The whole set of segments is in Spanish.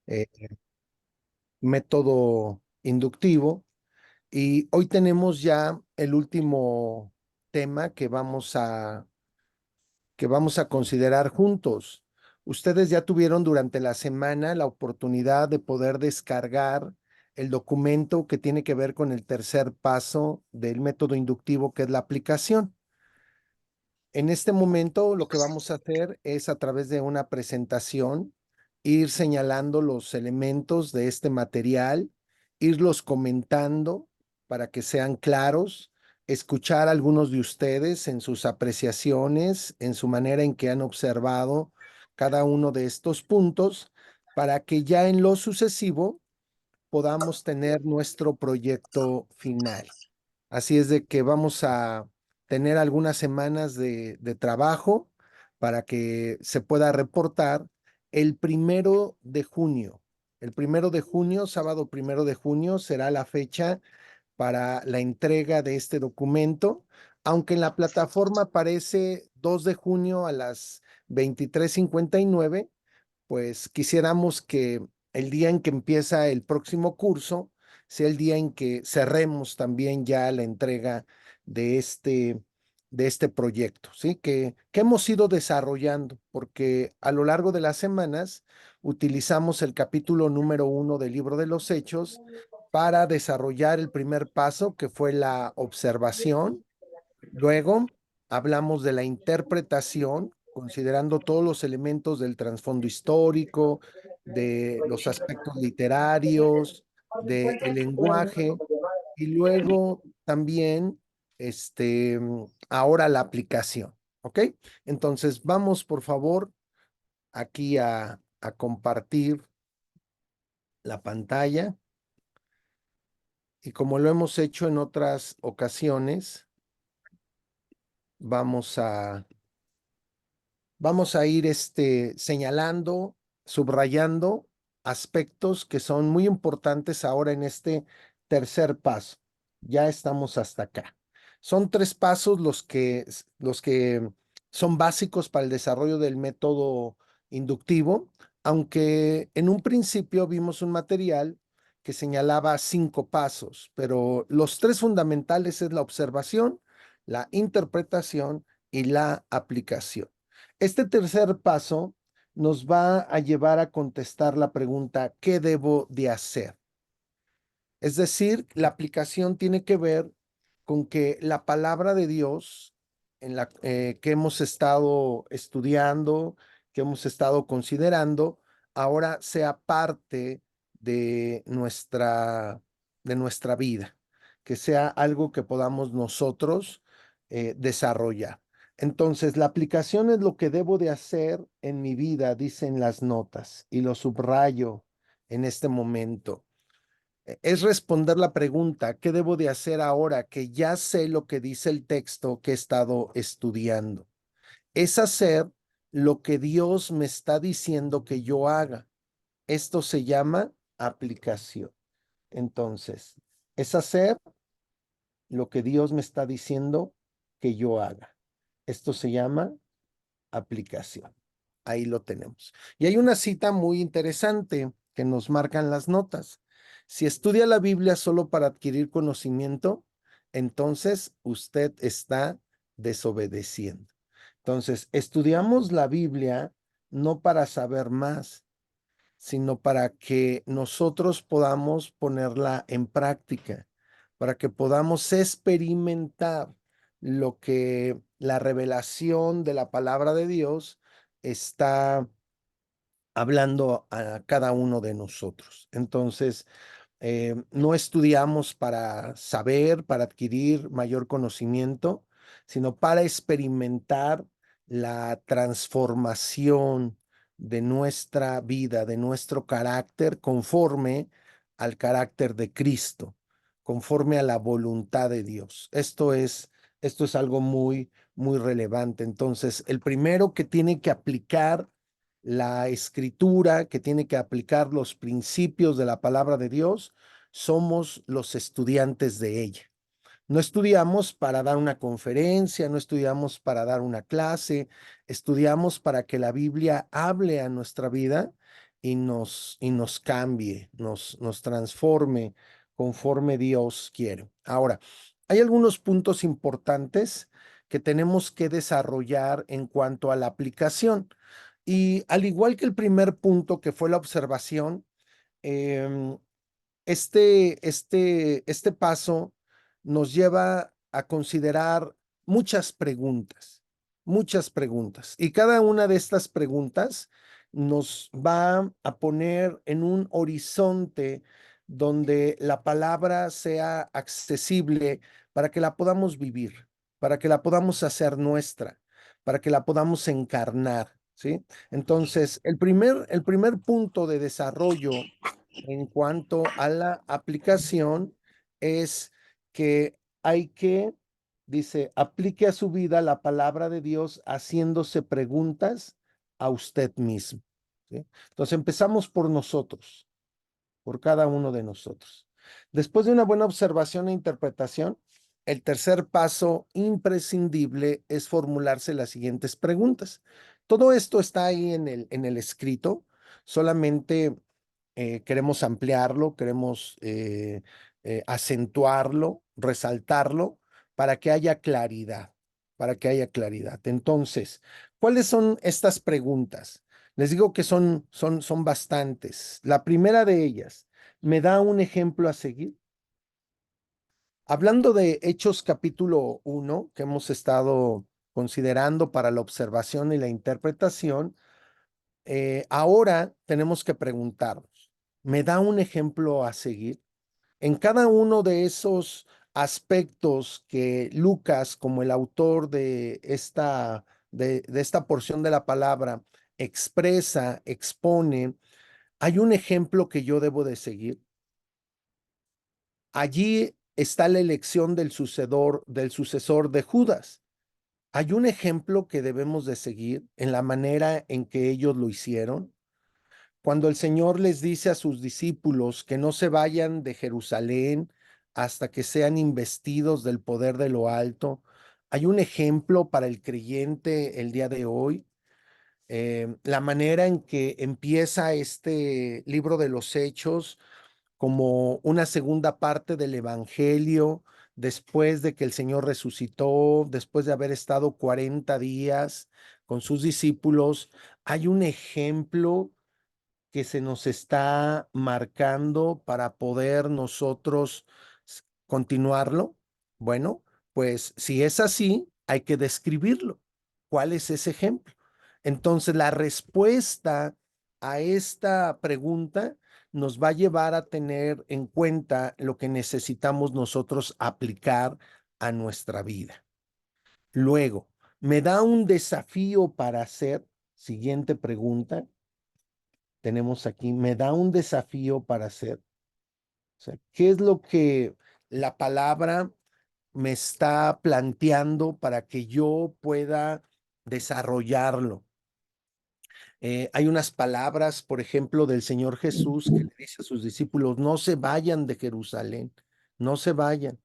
eh, método inductivo. Y hoy tenemos ya el último tema que vamos a considerar juntos. Ustedes ya tuvieron durante la semana la oportunidad de poder descargar el documento que tiene que ver con el tercer paso del método inductivo, que es la aplicación. En este momento lo que vamos a hacer es a través de una presentación ir señalando los elementos de este material, irlos comentando para que sean claros, escuchar a algunos de ustedes en sus apreciaciones, en su manera en que han observado cada uno de estos puntos, para que ya en lo sucesivo podamos tener nuestro proyecto final. Así es de que vamos a tener algunas semanas de trabajo para que se pueda reportar el 1 de junio. El 1 de junio, sábado 1 de junio, será la fecha para la entrega de este documento, aunque en la plataforma aparece 2 de junio a las 23:59, pues quisiéramos que el día en que empieza el próximo curso sea el día en que cerremos también ya la entrega de este proyecto, ¿sí? Que hemos ido desarrollando, porque a lo largo de las semanas utilizamos el capítulo número 1 del libro de los Hechos para desarrollar el primer paso, que fue la observación. Luego hablamos de la interpretación, considerando todos los elementos del trasfondo histórico, de los aspectos literarios, del lenguaje, y luego también, ahora la aplicación, ¿ok? Entonces vamos, por favor, aquí a compartir la pantalla, y como lo hemos hecho en otras ocasiones, vamos a ir señalando, subrayando aspectos que son muy importantes ahora en este tercer paso. Ya estamos hasta acá. Son 3 pasos los que son básicos para el desarrollo del método inductivo, aunque en un principio vimos un material que señalaba 5 pasos, pero los 3 fundamentales es la observación, la interpretación y la aplicación. Este tercer paso nos va a llevar a contestar la pregunta, ¿qué debo de hacer? Es decir, la aplicación tiene que ver con que la palabra de Dios que hemos estado estudiando, que hemos estado considerando, ahora sea parte de nuestra vida, que sea algo que podamos nosotros desarrollar. Entonces, la aplicación es lo que debo de hacer en mi vida, dicen las notas, y lo subrayo en este momento. Es responder la pregunta, ¿qué debo de hacer ahora que ya sé lo que dice el texto que he estado estudiando? Es hacer lo que Dios me está diciendo que yo haga. Esto se llama aplicación. Entonces, es hacer lo que Dios me está diciendo que yo haga. Esto se llama aplicación. Ahí lo tenemos. Y hay una cita muy interesante que nos marcan las notas. Si estudia la Biblia solo para adquirir conocimiento, entonces usted está desobedeciendo. Entonces, estudiamos la Biblia no para saber más, sino para que nosotros podamos ponerla en práctica, para que podamos experimentar lo que la revelación de la palabra de Dios está hablando a cada uno de nosotros. Entonces, no estudiamos para saber, para adquirir mayor conocimiento, sino para experimentar la transformación de nuestra vida, de nuestro carácter, conforme al carácter de Cristo, conforme a la voluntad de Dios. Esto es algo muy, muy relevante. Entonces, el primero que tiene que aplicar la escritura, que tiene que aplicar los principios de la palabra de Dios, somos los estudiantes de ella. No estudiamos para dar una conferencia, no estudiamos para dar una clase, estudiamos para que la Biblia hable a nuestra vida y nos cambie, nos transforme conforme Dios quiere. Ahora, hay algunos puntos importantes que tenemos que desarrollar en cuanto a la aplicación. Y al igual que el primer punto, que fue la observación, em, este paso nos lleva a considerar muchas preguntas. Y cada una de estas preguntas nos va a poner en un horizonte donde la palabra sea accesible para que la podamos vivir, para que la podamos hacer nuestra, para que la podamos encarnar, ¿sí? Entonces, el primer punto de desarrollo en cuanto a la aplicación es que hay que, dice, aplique a su vida la palabra de Dios haciéndose preguntas a usted mismo. ¿Sí? Entonces empezamos por nosotros, por cada uno de nosotros. Después de una buena observación e interpretación, el tercer paso imprescindible es formularse las siguientes preguntas. Todo esto está ahí en el escrito, solamente queremos ampliarlo, queremos acentuarlo, resaltarlo, para que haya claridad, para que haya claridad. Entonces, ¿cuáles son estas preguntas? Les digo que son bastantes. La primera de ellas, ¿me da un ejemplo a seguir? Hablando de Hechos capítulo 1, que hemos estado considerando para la observación y la interpretación, ahora tenemos que preguntarnos, ¿me da un ejemplo a seguir? En cada uno de esos aspectos que Lucas, como el autor de esta porción de la palabra, expresa, expone, hay un ejemplo que yo debo de seguir. Allí está la elección del sucesor de Judas. Hay un ejemplo que debemos de seguir en la manera en que ellos lo hicieron. Cuando el Señor les dice a sus discípulos que no se vayan de Jerusalén hasta que sean investidos del poder de lo alto, hay un ejemplo para el creyente el día de hoy. La manera en que empieza este libro de los Hechos como una segunda parte del Evangelio, después de que el Señor resucitó, después de haber estado 40 días con sus discípulos, hay un ejemplo que se nos está marcando para poder nosotros continuarlo? Bueno, pues si es así, hay que describirlo. ¿Cuál es ese ejemplo? Entonces, la respuesta a esta pregunta nos va a llevar a tener en cuenta lo que necesitamos nosotros aplicar a nuestra vida. Luego, me da un desafío para hacer, siguiente pregunta, tenemos aquí, me da un desafío para hacer. O sea, ¿qué es lo que la palabra me está planteando para que yo pueda desarrollarlo? Hay unas palabras, por ejemplo, del Señor Jesús que le dice a sus discípulos, no se vayan de Jerusalén, no se vayan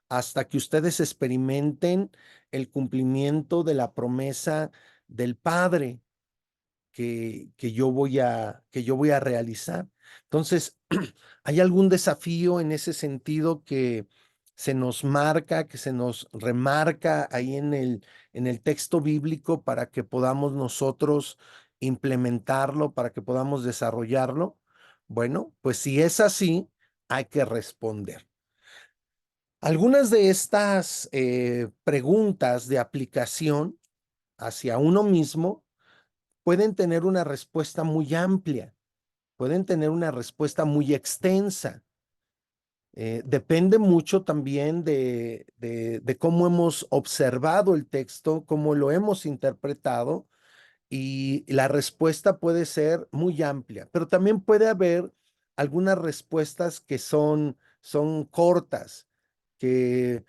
hasta que ustedes experimenten el cumplimiento de la promesa del Padre que yo voy a realizar. Entonces, ¿hay algún desafío en ese sentido que se nos marca, que se nos remarca ahí en el texto bíblico para que podamos nosotros implementarlo, para que podamos desarrollarlo? Bueno, pues si es así, hay que responder. Algunas de estas preguntas de aplicación hacia uno mismo pueden tener una respuesta muy amplia, pueden tener una respuesta muy extensa. Depende mucho también de cómo hemos observado el texto, cómo lo hemos interpretado, y la respuesta puede ser muy amplia, pero también puede haber algunas respuestas que son cortas, que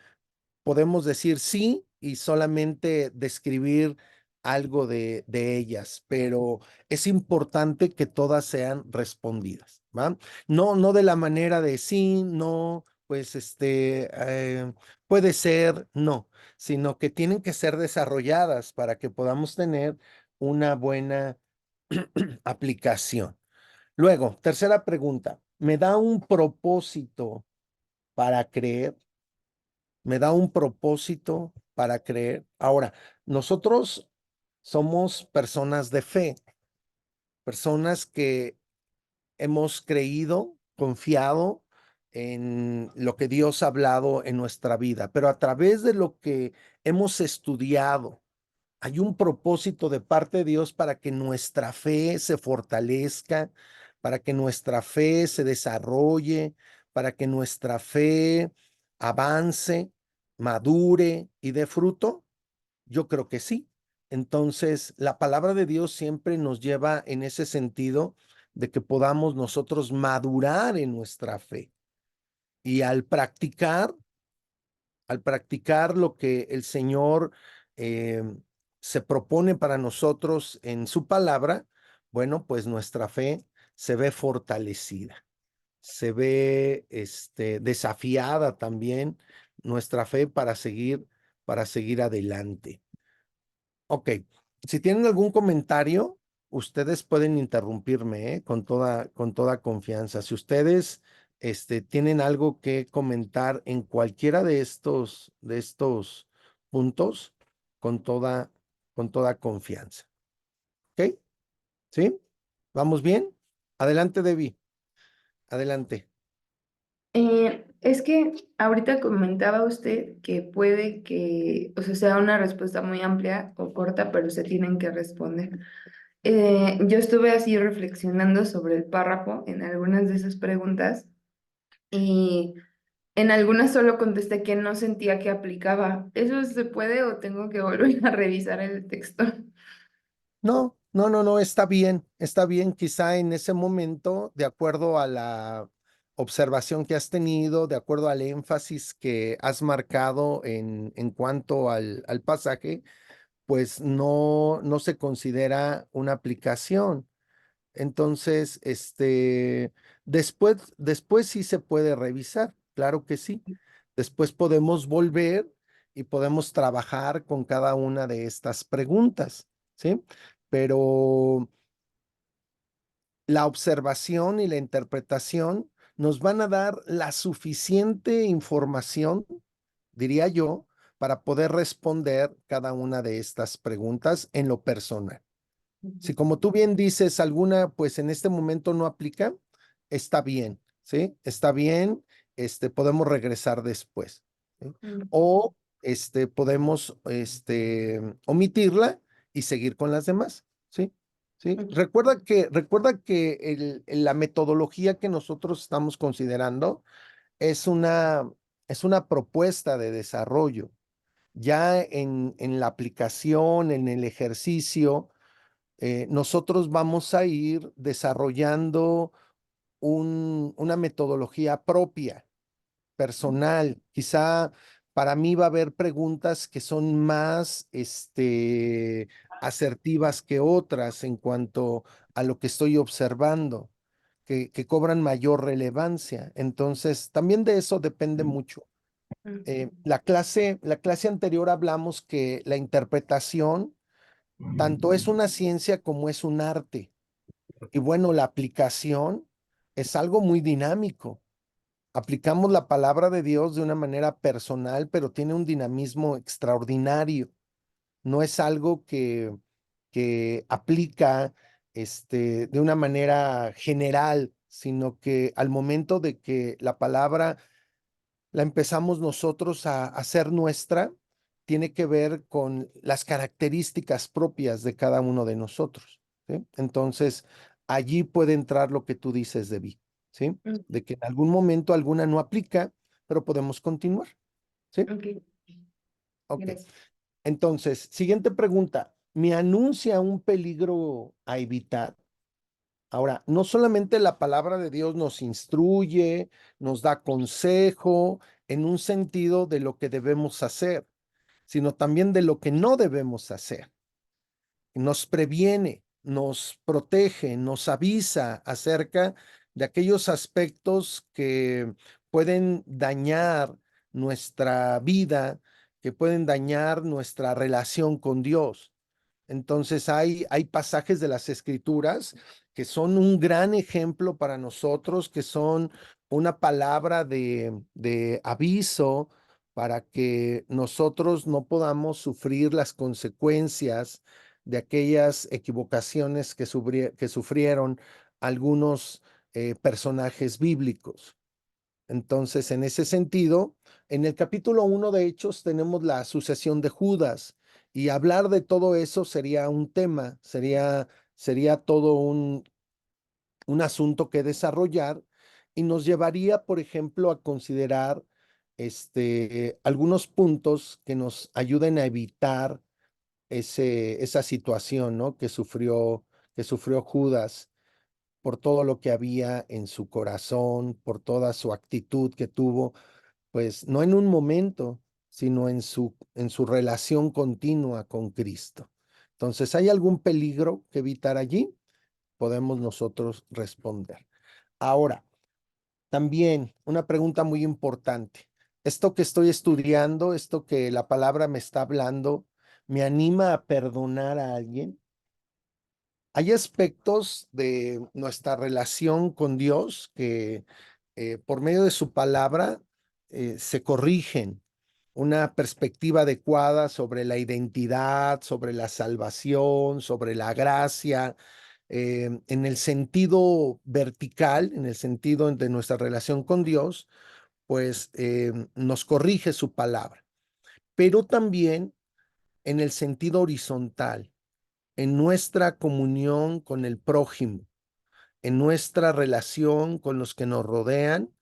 podemos decir sí y solamente describir algo de ellas, pero es importante que todas sean respondidas, ¿va? No, no de la manera de sí, no, pues puede ser, no, sino que tienen que ser desarrolladas para que podamos tener una buena aplicación. Luego, tercera pregunta, ¿me da un propósito para creer? ¿Me da un propósito para creer? Ahora, nosotros somos personas de fe, personas que hemos creído, confiado en lo que Dios ha hablado en nuestra vida, pero a través de lo que hemos estudiado, hay un propósito de parte de Dios para que nuestra fe se fortalezca, para que nuestra fe se desarrolle, para que nuestra fe avance, madure y dé fruto. Yo creo que sí. Entonces, la palabra de Dios siempre nos lleva en ese sentido de que podamos nosotros madurar en nuestra fe. Y al practicar lo que el Señor eh, se propone para nosotros en su palabra, bueno, pues nuestra fe se ve fortalecida, se ve desafiada también nuestra fe para seguir adelante. Ok, si tienen algún comentario, ustedes pueden interrumpirme, con toda confianza. Si ustedes tienen algo que comentar en cualquiera de estos puntos, con toda, con toda confianza. ¿Ok? ¿Sí? ¿Vamos bien? Adelante, Debbie. Adelante. Es que ahorita comentaba usted que puede que, o sea una respuesta muy amplia o corta, pero se tienen que responder. Yo estuve así reflexionando sobre el párrafo en algunas de esas preguntas y en algunas solo contesté que no sentía que aplicaba. ¿Eso se puede o tengo que volver a revisar el texto? No, no, no, no, está bien, quizá en ese momento, de acuerdo a la observación que has tenido, de acuerdo al énfasis que has marcado en cuanto al pasaje, pues no se considera una aplicación. Entonces, después sí se puede revisar, claro que sí. Después podemos volver y podemos trabajar con cada una de estas preguntas, ¿sí? Pero la observación y la interpretación nos van a dar la suficiente información, diría yo, para poder responder cada una de estas preguntas en lo personal. Si como tú bien dices, alguna pues en este momento no aplica, está bien, ¿sí? Está bien, podemos regresar después, ¿sí? Mm, O podemos omitirla y seguir con las demás, ¿sí? ¿Sí? ok. Recuerda que la metodología que nosotros estamos considerando es es una propuesta de desarrollo. Ya en la aplicación, en el ejercicio, nosotros vamos a ir desarrollando una metodología propia, personal. Quizá para mí va a haber preguntas que son más asertivas que otras en cuanto a lo que estoy observando, que cobran mayor relevancia. Entonces, también de eso depende mucho. La clase anterior hablamos que la interpretación tanto es una ciencia como es un arte. Y bueno, la aplicación es algo muy dinámico. Aplicamos la palabra de Dios de una manera personal, pero tiene un dinamismo extraordinario. No es algo que aplica de una manera general, sino que al momento de que la palabra la empezamos nosotros a hacer nuestra, tiene que ver con las características propias de cada uno de nosotros, ¿sí? Entonces, allí puede entrar lo que tú dices, Debbie, ¿sí? Mm, De que en algún momento alguna no aplica, pero podemos continuar, ¿sí? ok, Ok. gracias. Entonces, siguiente pregunta. ¿Me anuncia un peligro a evitar? Ahora, no solamente la palabra de Dios nos instruye, nos da consejo en un sentido de lo que debemos hacer, sino también de lo que no debemos hacer. Nos previene, nos protege, nos avisa acerca de aquellos aspectos que pueden dañar nuestra vida, que pueden dañar nuestra relación con Dios. Entonces hay pasajes de las escrituras que son un gran ejemplo para nosotros, que son una palabra de aviso para que nosotros no podamos sufrir las consecuencias de aquellas equivocaciones que sufrieron algunos personajes bíblicos. Entonces, en ese sentido, en el capítulo 1 de Hechos tenemos la sucesión de Judas y hablar de todo eso sería un tema, sería todo un asunto que desarrollar y nos llevaría, por ejemplo, a considerar algunos puntos que nos ayuden a evitar esa situación, ¿no? que sufrió Judas por todo lo que había en su corazón, por toda su actitud que tuvo, pues no en un momento, sino en su relación continua con Cristo. Entonces, ¿hay algún peligro que evitar allí? Podemos nosotros responder. Ahora, también una pregunta muy importante. ¿Esto que estoy estudiando, esto que la palabra me está hablando, me anima a perdonar a alguien? Hay aspectos de nuestra relación con Dios que por medio de su palabra se corrigen. Una perspectiva adecuada sobre la identidad, sobre la salvación, sobre la gracia, en el sentido vertical, en el sentido de nuestra relación con Dios, pues nos corrige su palabra, pero también en el sentido horizontal, en nuestra comunión con el prójimo, en nuestra relación con los que nos rodean,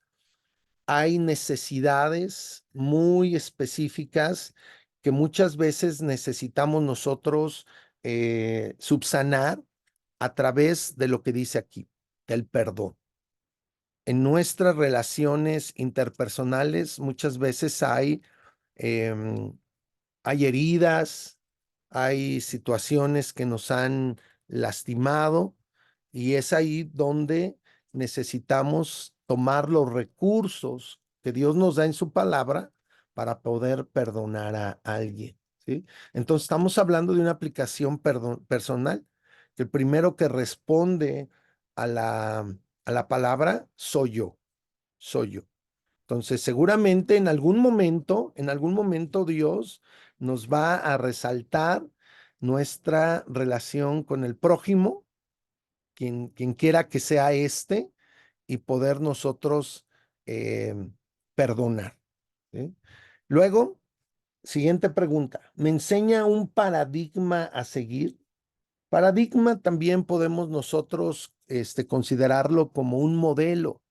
hay necesidades muy específicas que muchas veces necesitamos nosotros subsanar a través de lo que dice aquí, del perdón. En nuestras relaciones interpersonales muchas veces em, hay heridas, hay situaciones que nos han lastimado y es ahí donde necesitamos tomar los recursos que Dios nos da en su palabra para poder perdonar a alguien, ¿sí? Entonces estamos hablando de una aplicación personal, que el primero que responde a la palabra soy yo. Entonces, seguramente en algún momento Dios nos va a resaltar nuestra relación con el prójimo, quien quiera que sea y poder nosotros perdonar, ¿sí? Luego, siguiente pregunta, ¿me enseña un paradigma a seguir? Paradigma también podemos nosotros considerarlo como un modelo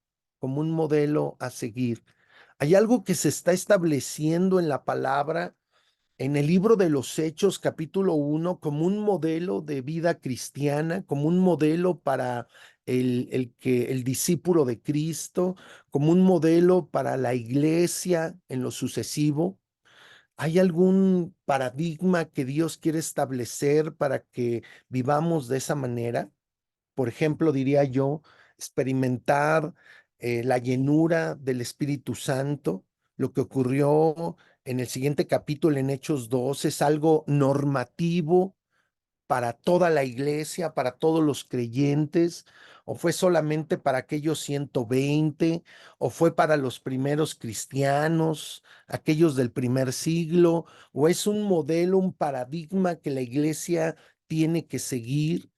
a seguir. Hay algo que se está estableciendo en la palabra, en el libro de los Hechos, capítulo 1, como un modelo de vida cristiana, como un modelo para el discípulo de Cristo, como un modelo para la iglesia en lo sucesivo. ¿Hay algún paradigma que Dios quiere establecer para que vivamos de esa manera? Por ejemplo, diría yo, experimentar la llenura del Espíritu Santo. Lo que ocurrió en el siguiente capítulo, en Hechos 2, es algo normativo para toda la iglesia, para todos los creyentes, o fue solamente para aquellos 120, o fue para los primeros cristianos, aquellos del primer siglo, o es un modelo, un paradigma que la iglesia tiene que seguir.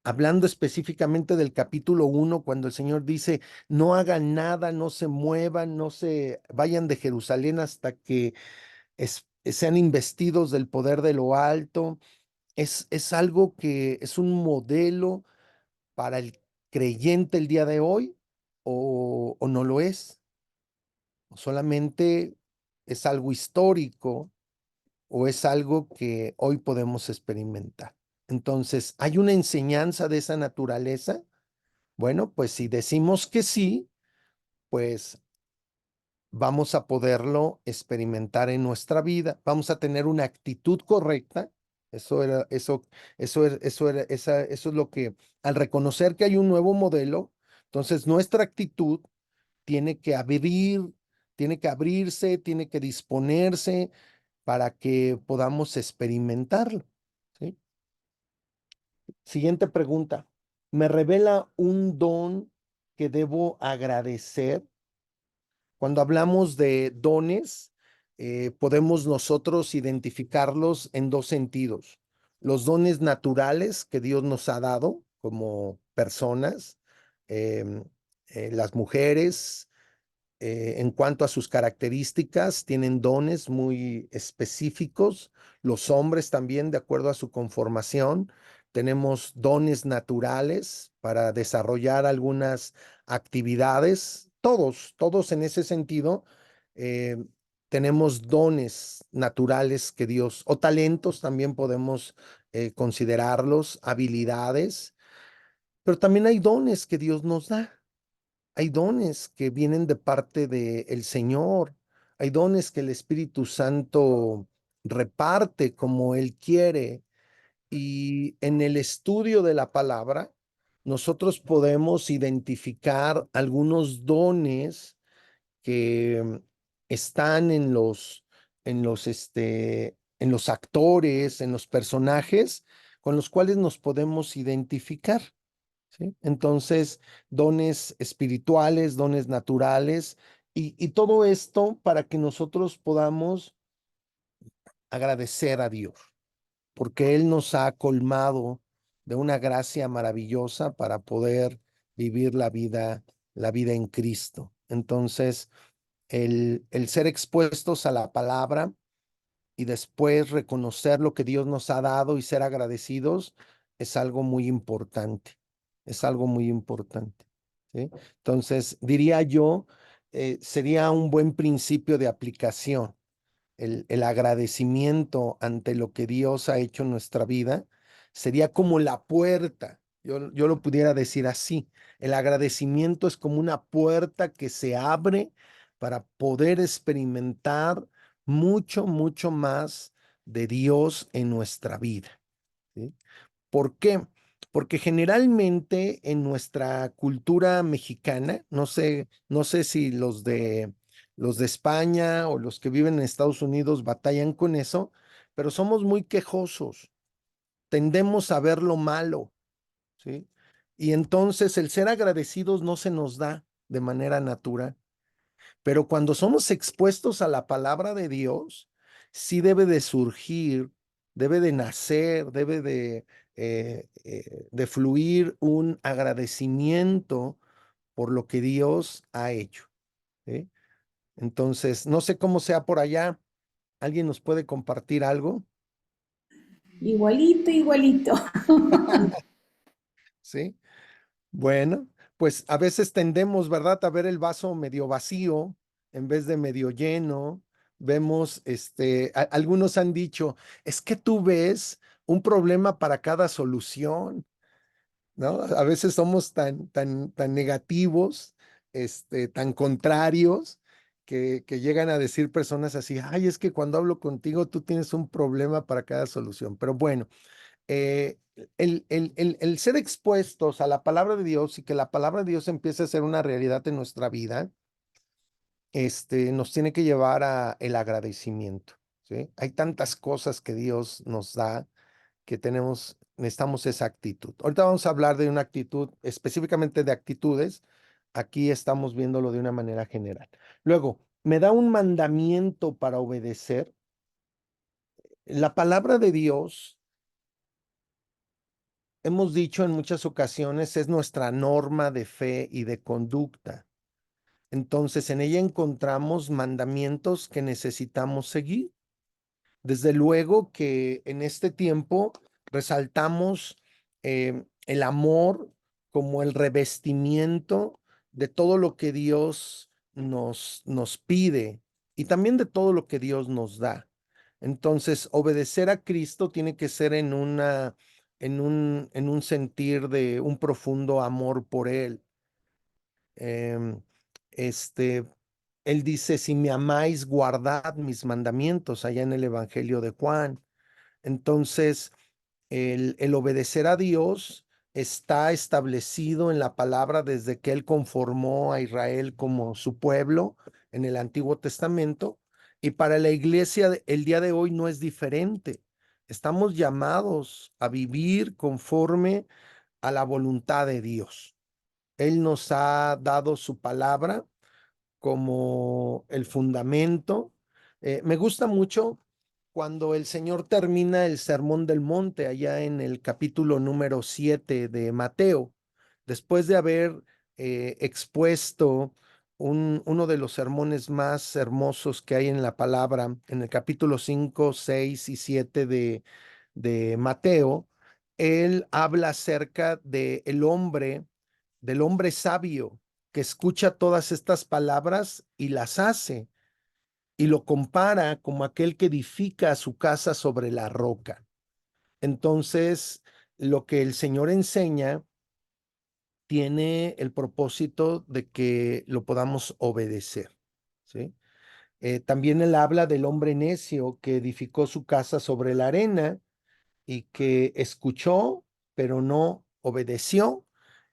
Hablando específicamente del capítulo 1, cuando el Señor dice, no hagan nada, no se muevan, no se vayan de Jerusalén hasta que sean investidos del poder de lo alto. Es algo que es un modelo para el creyente el día de hoy, o no lo es, o solamente es algo histórico, o es algo que hoy podemos experimentar. Entonces, ¿hay una enseñanza de esa naturaleza? Bueno, pues si decimos que sí, pues vamos a poderlo experimentar en nuestra vida, vamos a tener una actitud correcta. Eso es lo que, al reconocer que hay un nuevo modelo, entonces nuestra actitud tiene que abrirse, tiene que disponerse para que podamos experimentarlo, ¿sí? Siguiente pregunta. me revela un don que debo agradecer. Cuando hablamos de dones, podemos nosotros identificarlos en dos sentidos. Los dones naturales que Dios nos ha dado como personas, em, las mujeres, en cuanto a sus características, tienen dones muy específicos. Los hombres también, de acuerdo a su conformación, tenemos dones naturales para desarrollar algunas actividades. Todos en ese sentido, eh, tenemos dones naturales que Dios, o talentos también podemos considerarlos, habilidades, pero también hay dones que Dios nos da. Hay dones que vienen de parte del Señor. Hay dones que el Espíritu Santo reparte como Él quiere. Y en el estudio de la palabra, nosotros podemos identificar algunos dones que están en los actores, en los personajes, con los cuales nos podemos identificar. ¿Sí? Entonces, dones espirituales, dones naturales, y todo esto para que nosotros podamos agradecer a Dios, porque Él nos ha colmado de una gracia maravillosa para poder vivir la vida en Cristo. Entonces, el ser expuestos a la palabra y después reconocer lo que Dios nos ha dado y ser agradecidos es algo muy importante, es algo muy importante. ¿Sí? Entonces, diría yo, sería un buen principio de aplicación, el agradecimiento ante lo que Dios ha hecho en nuestra vida, sería como la puerta, yo lo pudiera decir así, el agradecimiento es como una puerta que se abre para poder experimentar mucho más de Dios en nuestra vida. ¿Sí? ¿Por qué? Porque generalmente en nuestra cultura mexicana, no sé si los de España o los que viven en Estados Unidos batallan con eso, pero somos muy quejosos, tendemos a ver lo malo, ¿sí? Y entonces el ser agradecidos no se nos da de manera natural. Pero cuando somos expuestos a la palabra de Dios, sí debe de surgir, debe de nacer, de fluir un agradecimiento por lo que Dios ha hecho. ¿Sí? Entonces, no sé cómo sea por allá. ¿Alguien nos puede compartir algo? Igualito, igualito. ¿Sí? Bueno, pues a veces tendemos, ¿verdad?, a ver el vaso medio vacío en vez de medio lleno. Vemos, algunos han dicho, es que tú ves un problema para cada solución, ¿no? A veces somos tan negativos, tan contrarios, que llegan a decir personas así, ay, es que cuando hablo contigo tú tienes un problema para cada solución. Pero bueno, eh, el ser expuestos a la palabra de Dios y que la palabra de Dios empiece a ser una realidad en nuestra vida, nos tiene que llevar a el agradecimiento, ¿sí? Hay tantas cosas que Dios nos da que necesitamos esa actitud. Ahorita vamos a hablar de una actitud, específicamente de actitudes. Aquí estamos viéndolo de una manera general. Luego, me da un mandamiento para obedecer. La palabra de Dios, hemos dicho en muchas ocasiones, es nuestra norma de fe y de conducta. Entonces, en ella encontramos mandamientos que necesitamos seguir. Desde luego que en este tiempo resaltamos el amor como el revestimiento de todo lo que Dios nos pide y también de todo lo que Dios nos da. Entonces, obedecer a Cristo tiene que ser en un sentir de un profundo amor por Él. Em, este, Él dice, si me amáis, guardad mis mandamientos, allá en el Evangelio de Juan. Entonces, el obedecer a Dios está establecido en la palabra desde que Él conformó a Israel como su pueblo en el Antiguo Testamento. Y para la iglesia, el día de hoy no es diferente. Estamos llamados a vivir conforme a la voluntad de Dios. Él nos ha dado su palabra como el fundamento. Me gusta mucho cuando el Señor termina el Sermón del Monte, allá en el capítulo número 7 de Mateo, después de haber expuesto uno de los sermones más hermosos que hay en la palabra, en el capítulo 5, 6 y 7 de Mateo. Él habla acerca del hombre sabio que escucha todas estas palabras y las hace, y lo compara como aquel que edifica su casa sobre la roca. Entonces, lo que el Señor enseña tiene el propósito de que lo podamos obedecer, ¿sí? También él habla del hombre necio que edificó su casa sobre la arena y que escuchó, pero no obedeció,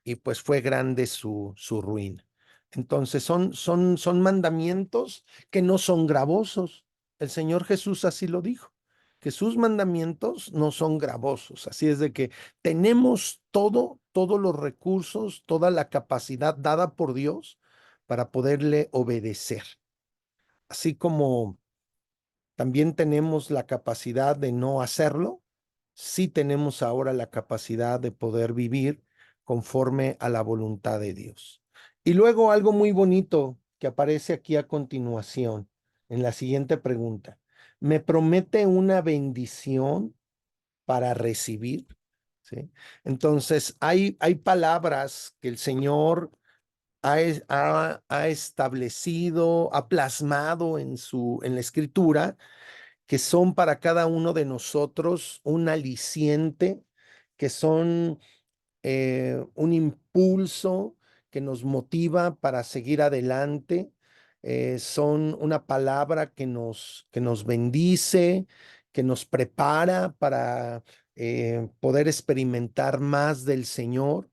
y pues fue grande su ruina. Entonces son mandamientos que no son gravosos. El Señor Jesús así lo dijo, que sus mandamientos no son gravosos. Así es de que tenemos todos los recursos, toda la capacidad dada por Dios para poderle obedecer. Así como también tenemos la capacidad de no hacerlo, sí tenemos ahora la capacidad de poder vivir conforme a la voluntad de Dios. Y luego algo muy bonito que aparece aquí a continuación, en la siguiente pregunta. ¿Me promete una bendición para recibir? ¿Sí? Entonces, hay palabras que el Señor ha establecido, ha plasmado en la escritura, que son para cada uno de nosotros un aliciente, que son un impulso que nos motiva para seguir adelante. Son una palabra que nos bendice, que nos prepara para poder experimentar más del Señor.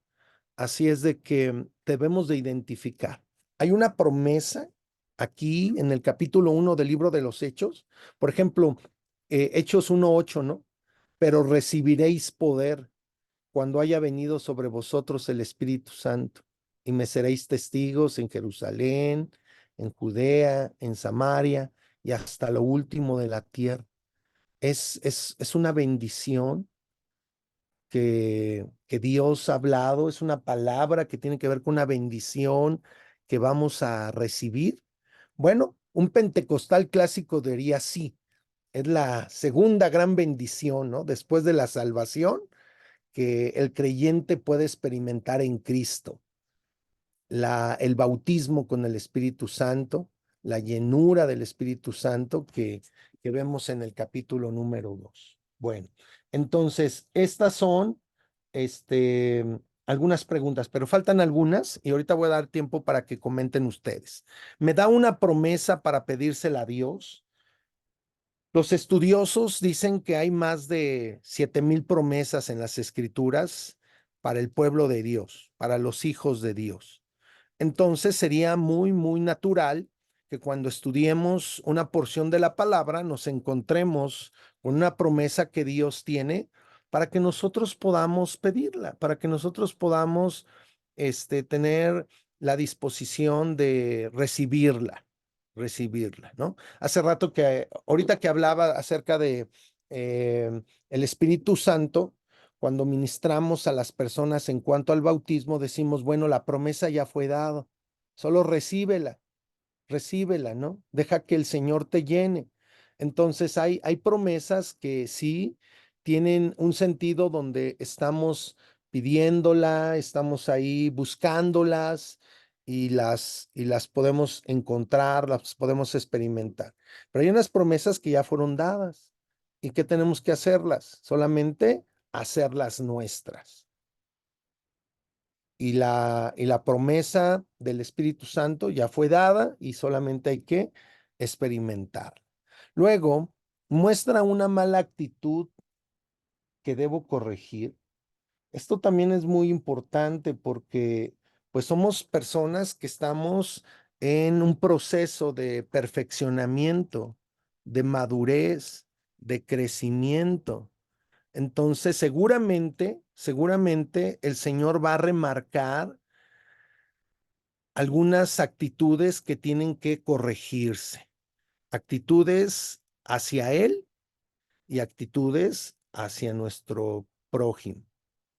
Así es de que debemos de identificar. Hay una promesa aquí en el capítulo 1 del libro de los Hechos. Por ejemplo, Hechos 1:8, ¿no? Pero recibiréis poder cuando haya venido sobre vosotros el Espíritu Santo, y me seréis testigos en Jerusalén, en Judea, en Samaria y hasta lo último de la tierra. Es una bendición que Dios ha hablado, es una palabra que tiene que ver con una bendición que vamos a recibir. Bueno, un pentecostal clásico diría sí, es la segunda gran bendición, ¿no? Después de la salvación que el creyente puede experimentar en Cristo. El bautismo con el Espíritu Santo, la llenura del Espíritu Santo que vemos en el capítulo número 2. Bueno, entonces, estas son este, algunas preguntas, pero faltan algunas y ahorita voy a dar tiempo para que comenten ustedes. ¿Me da una promesa para pedírsela a Dios? Los estudiosos dicen que hay más de 7,000 promesas en las Escrituras para el pueblo de Dios, para los hijos de Dios. Entonces sería muy natural que cuando estudiemos una porción de la palabra nos encontremos con una promesa que Dios tiene para que nosotros podamos pedirla, para que nosotros podamos tener la disposición de recibirla, ¿no? Hace rato ahorita que hablaba acerca de el Espíritu Santo, cuando ministramos a las personas en cuanto al bautismo, decimos, bueno, la promesa ya fue dada, solo recíbela, ¿no? Deja que el Señor te llene. Entonces hay promesas que sí tienen un sentido donde estamos pidiéndola, estamos ahí buscándolas y las podemos encontrar, las podemos experimentar. Pero hay unas promesas que ya fueron dadas. ¿Y qué tenemos que hacerlas? Solamente hacerlas nuestras. Y la promesa del Espíritu Santo ya fue dada y solamente hay que experimentar. Luego, muestra una mala actitud que debo corregir. Esto también es muy importante porque pues somos personas que estamos en un proceso de perfeccionamiento, de madurez, de crecimiento. Entonces, seguramente seguramente el Señor va a remarcar algunas actitudes que tienen que corregirse, actitudes hacia Él y actitudes hacia nuestro prójimo.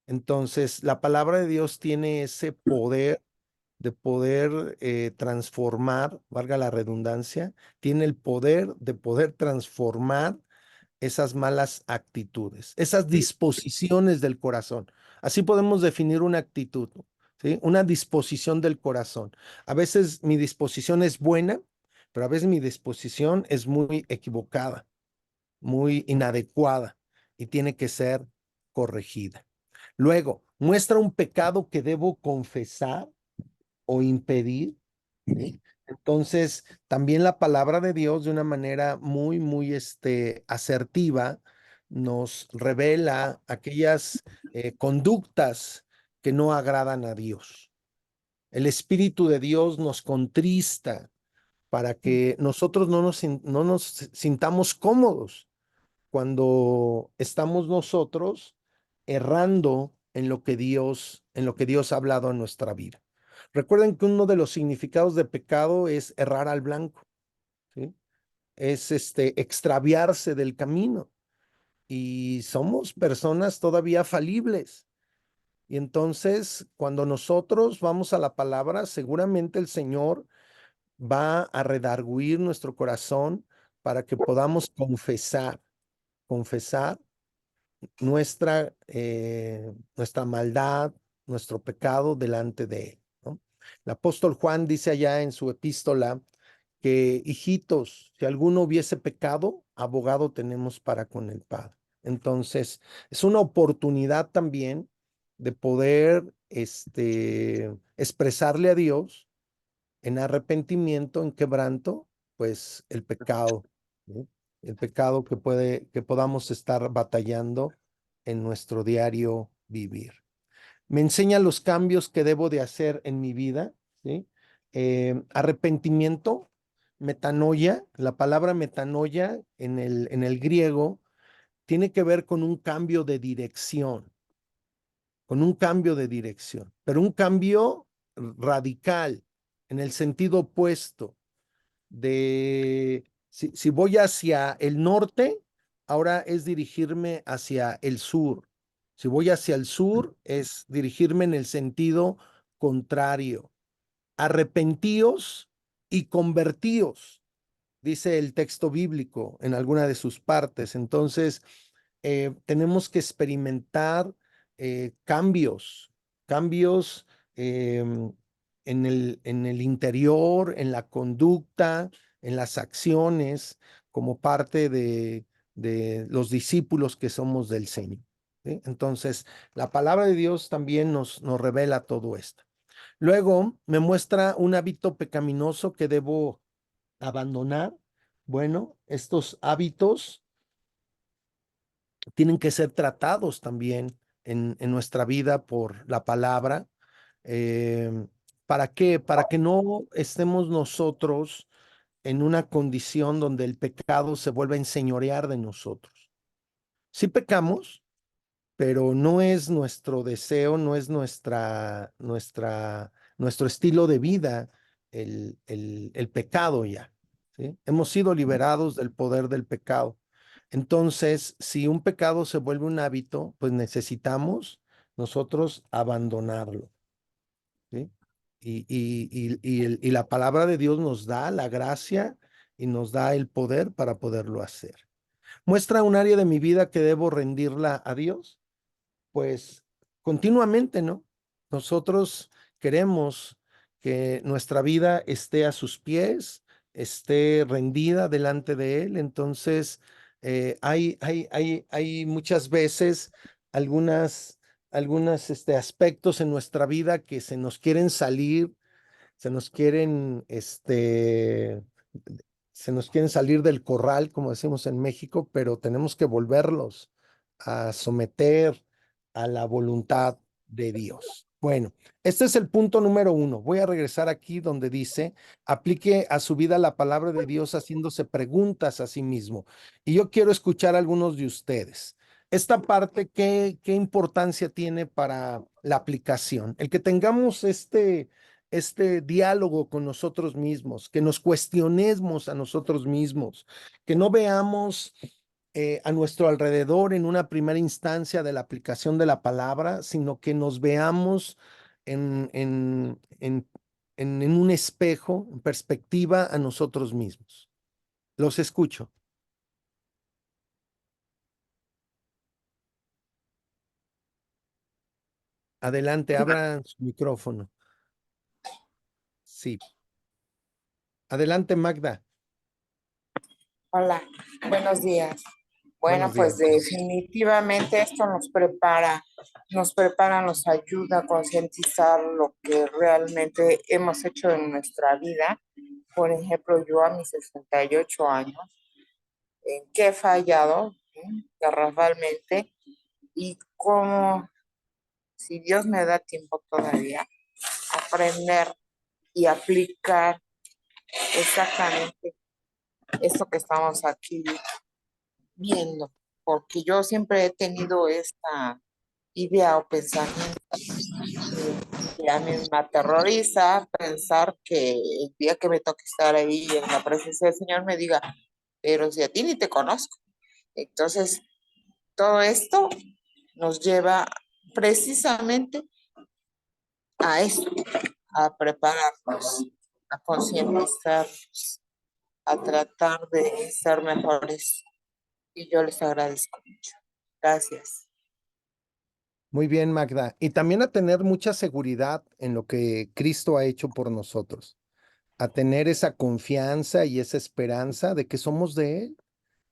Entonces, la palabra de Dios tiene ese poder de poder transformar, valga la redundancia, tiene el poder de poder transformar esas malas actitudes, esas disposiciones del corazón. Así podemos definir una actitud, ¿sí? Una disposición del corazón. A veces mi disposición es buena, pero a veces mi disposición es muy equivocada, muy inadecuada y tiene que ser corregida. Luego, muestra un pecado que debo confesar o impedir, ¿sí? Entonces, también la palabra de Dios de una manera muy asertiva nos revela aquellas conductas que no agradan a Dios. El Espíritu de Dios nos contrista para que nosotros no nos sintamos cómodos cuando estamos nosotros errando en lo que Dios ha hablado en nuestra vida. Recuerden que uno de los significados de pecado es errar al blanco, ¿sí? Es extraviarse del camino y somos personas todavía falibles. Y entonces, cuando nosotros vamos a la palabra, seguramente el Señor va a redarguir nuestro corazón para que podamos confesar nuestra maldad, nuestro pecado delante de Él, ¿no? El apóstol Juan dice allá en su epístola que, hijitos, si alguno hubiese pecado, abogado tenemos para con el Padre. Entonces, es una oportunidad también de poder expresarle a Dios en arrepentimiento, en quebranto, pues el pecado, ¿sí? El pecado que podamos estar batallando en nuestro diario vivir. Me enseña los cambios que debo de hacer en mi vida, ¿sí? Arrepentimiento, metanoia, la palabra metanoia en el griego tiene que ver con un cambio de dirección, pero un cambio radical en el sentido opuesto de si voy hacia el norte, ahora es dirigirme hacia el sur. Si voy hacia el sur, es dirigirme en el sentido contrario. Arrepentíos y convertíos, dice el texto bíblico en alguna de sus partes. Entonces, tenemos que experimentar cambios en el interior, en la conducta, en las acciones, como parte de los discípulos que somos del Señor, ¿sí? Entonces, la palabra de Dios también nos revela todo esto. Luego me muestra un hábito pecaminoso que debo abandonar. Bueno, estos hábitos tienen que ser tratados también en nuestra vida por la palabra. Eh, ¿Para qué? Para que no estemos nosotros en una condición donde el pecado se vuelva a enseñorear de nosotros. Sí pecamos, pero no es nuestro deseo, no es nuestro estilo de vida el pecado ya, ¿sí? Hemos sido liberados del poder del pecado. Entonces, si un pecado se vuelve un hábito, pues necesitamos nosotros abandonarlo, ¿sí? Y la palabra de Dios nos da la gracia y nos da el poder para poderlo hacer. Muestra un área de mi vida que debo rendirla a Dios, pues continuamente, ¿no? Nosotros queremos que nuestra vida esté a sus pies, esté rendida delante de Él. Entonces, hay muchas veces algunas, aspectos en nuestra vida que se nos quieren salir, se nos quieren, se nos quieren salir del corral, como decimos en México, pero tenemos que volverlos a someter a la voluntad de Dios. Bueno, este es el punto número 1. Voy a regresar aquí donde dice, aplique a su vida la palabra de Dios haciéndose preguntas a sí mismo. Y yo quiero escuchar a algunos de ustedes. esta parte, ¿qué importancia tiene para la aplicación? El que tengamos este diálogo con nosotros mismos, que nos cuestionemos a nosotros mismos, que no veamos a nuestro alrededor en una primera instancia de la aplicación de la palabra, sino que nos veamos en, en, en, en un espejo, en perspectiva a nosotros mismos. Los escucho. Adelante, abran su micrófono. Sí. Adelante, Magda. Hola, buenos días. Bueno, Buenos pues días. definitivamente esto nos prepara, nos ayuda a concientizar lo que realmente hemos hecho en nuestra vida. Por ejemplo, yo a mis 68 años, en qué he fallado, garrafalmente, y cómo, si Dios me da tiempo todavía, aprender y aplicar exactamente esto que estamos aquí viendo, porque yo siempre he tenido esta idea o pensamiento que a mí me aterroriza pensar que el día que me toque estar ahí en la presencia del Señor me diga, pero si a ti ni te conozco. Entonces, todo esto nos lleva precisamente a eso, a prepararnos, a concientizarnos, a tratar de ser mejores. Y yo les agradezco mucho. Gracias. Muy bien, Magda. Y también a tener mucha seguridad en lo que Cristo ha hecho por nosotros, a tener esa confianza y esa esperanza de que somos de Él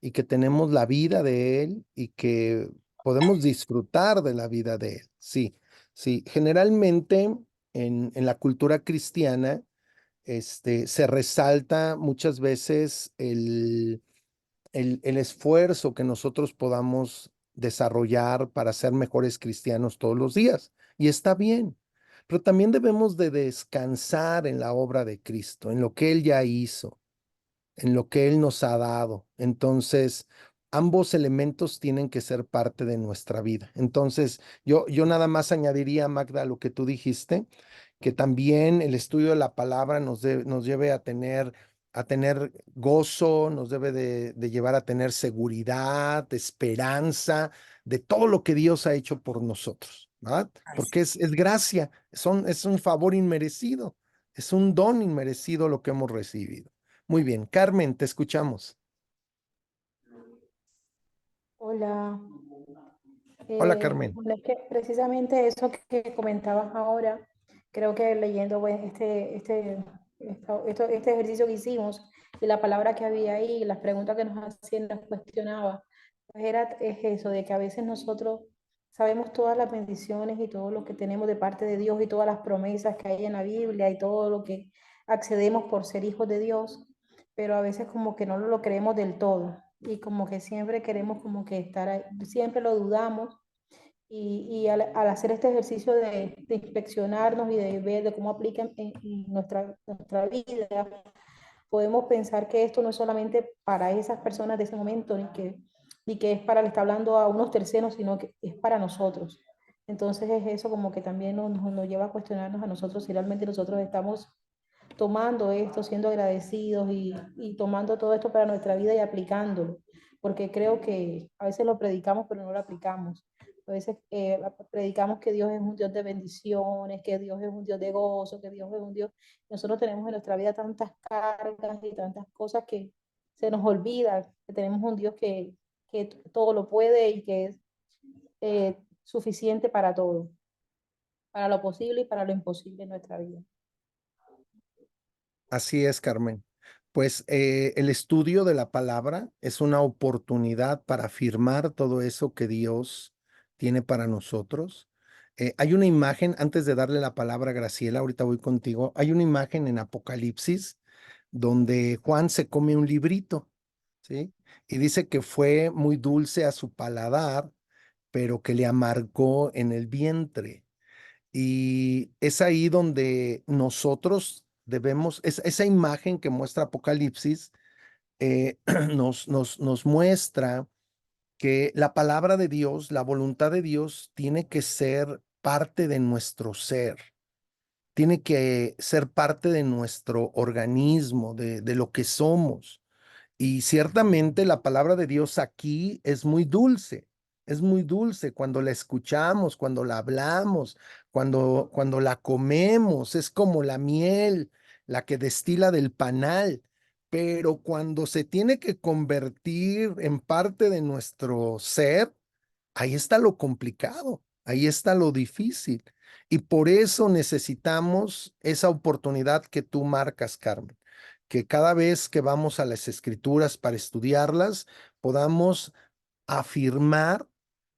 y que tenemos la vida de Él y que podemos disfrutar de la vida de Él. Sí, sí. Generalmente en la cultura cristiana, se resalta muchas veces el esfuerzo que nosotros podamos desarrollar para ser mejores cristianos todos los días. Y está bien, pero también debemos de descansar en la obra de Cristo, en lo que Él ya hizo, en lo que Él nos ha dado. Entonces, ambos elementos tienen que ser parte de nuestra vida. Entonces, yo nada más añadiría, Magda, lo que tú dijiste, que también el estudio de la palabra nos lleve a tener gozo, nos debe de llevar a tener seguridad, esperanza de todo lo que Dios ha hecho por nosotros, ¿verdad? Porque es gracia, es un favor inmerecido, es un don inmerecido lo que hemos recibido. Muy bien, Carmen, te escuchamos. Hola. Hola, Carmen. Bueno, es que precisamente eso que comentabas ahora, creo que leyendo pues, este ejercicio que hicimos y la palabra que había ahí, las preguntas que nos hacían, nos cuestionaba, pues es eso, de que a veces nosotros sabemos todas las bendiciones y todo lo que tenemos de parte de Dios y todas las promesas que hay en la Biblia y todo lo que accedemos por ser hijos de Dios, pero a veces como que no lo creemos del todo y como que siempre queremos como que estar ahí, siempre lo dudamos y al hacer este ejercicio de inspeccionarnos y de ver de cómo aplica en nuestra vida, podemos pensar que esto no es solamente para esas personas de ese momento, ni que es para, le está hablando a unos terceros, sino que es para nosotros. Entonces es eso como que también nos lleva a cuestionarnos a nosotros si realmente nosotros estamos tomando esto, siendo agradecidos y tomando todo esto para nuestra vida y aplicándolo, porque creo que a veces lo predicamos pero no lo aplicamos. A veces predicamos que Dios es un Dios de bendiciones, que Dios es un Dios de gozo, que Dios es un Dios... Nosotros tenemos en nuestra vida tantas cargas y tantas cosas que se nos olvida que tenemos un Dios que todo lo puede y que es suficiente para todo, para lo posible y para lo imposible en nuestra vida. Así es, Carmen. Pues el estudio de la palabra es una oportunidad para afirmar todo eso que Dios tiene para nosotros. Hay una imagen, antes de darle la palabra a Graciela, ahorita voy contigo, hay una imagen en Apocalipsis donde Juan se come un librito, ¿sí? Y dice que fue muy dulce a su paladar, pero que le amargó en el vientre. Y es ahí donde nosotros debemos, esa imagen que muestra Apocalipsis, nos muestra que la palabra de Dios, la voluntad de Dios tiene que ser parte de nuestro ser, tiene que ser parte de nuestro organismo, de lo que somos. Y ciertamente la palabra de Dios aquí es muy dulce cuando la escuchamos, cuando la hablamos, cuando la comemos, es como la miel, la que destila del panal. Pero cuando se tiene que convertir en parte de nuestro ser, ahí está lo complicado, ahí está lo difícil. Y por eso necesitamos esa oportunidad que tú marcas, Carmen, que cada vez que vamos a las escrituras para estudiarlas, podamos afirmar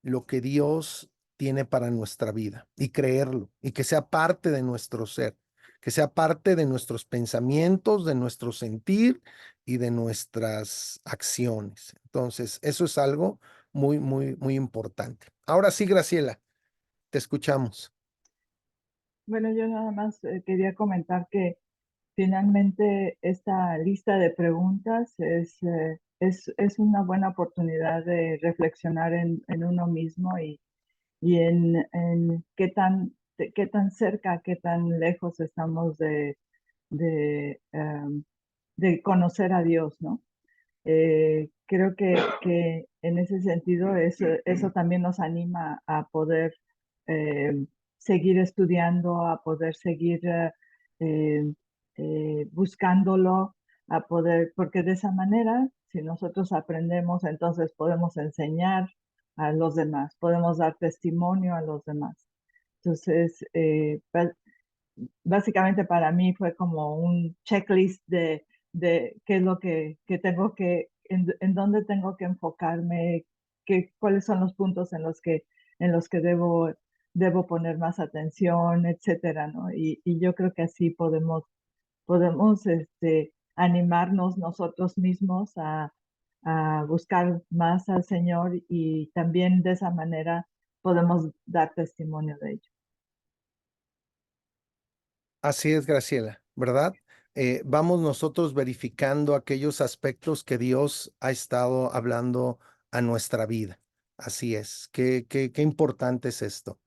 lo que Dios tiene para nuestra vida y creerlo, y que sea parte de nuestro ser, que sea parte de nuestros pensamientos, de nuestro sentir y de nuestras acciones. Entonces, eso es algo muy, muy, muy importante. Ahora sí, Graciela, te escuchamos. Bueno, yo nada más quería comentar que finalmente esta lista de preguntas es una buena oportunidad de reflexionar en uno mismo y en qué tan cerca, qué tan lejos estamos de conocer a Dios, ¿no? Creo que en ese sentido eso también nos anima a poder eh, seguir estudiando, a poder seguir eh, buscándolo, a poder, porque de esa manera, si nosotros aprendemos, entonces podemos enseñar a los demás, podemos dar testimonio a los demás. Entonces, básicamente para mí fue como un checklist de qué es lo que tengo en dónde tengo que enfocarme, cuáles son los puntos en los que debo poner más atención, etcétera, ¿no? Y yo creo que así podemos animarnos nosotros mismos a buscar más al Señor y también de esa manera podemos dar testimonio de ello. Así es, Graciela, ¿verdad? Vamos nosotros verificando aquellos aspectos que Dios ha estado hablando a nuestra vida. Así es, qué importante es esto.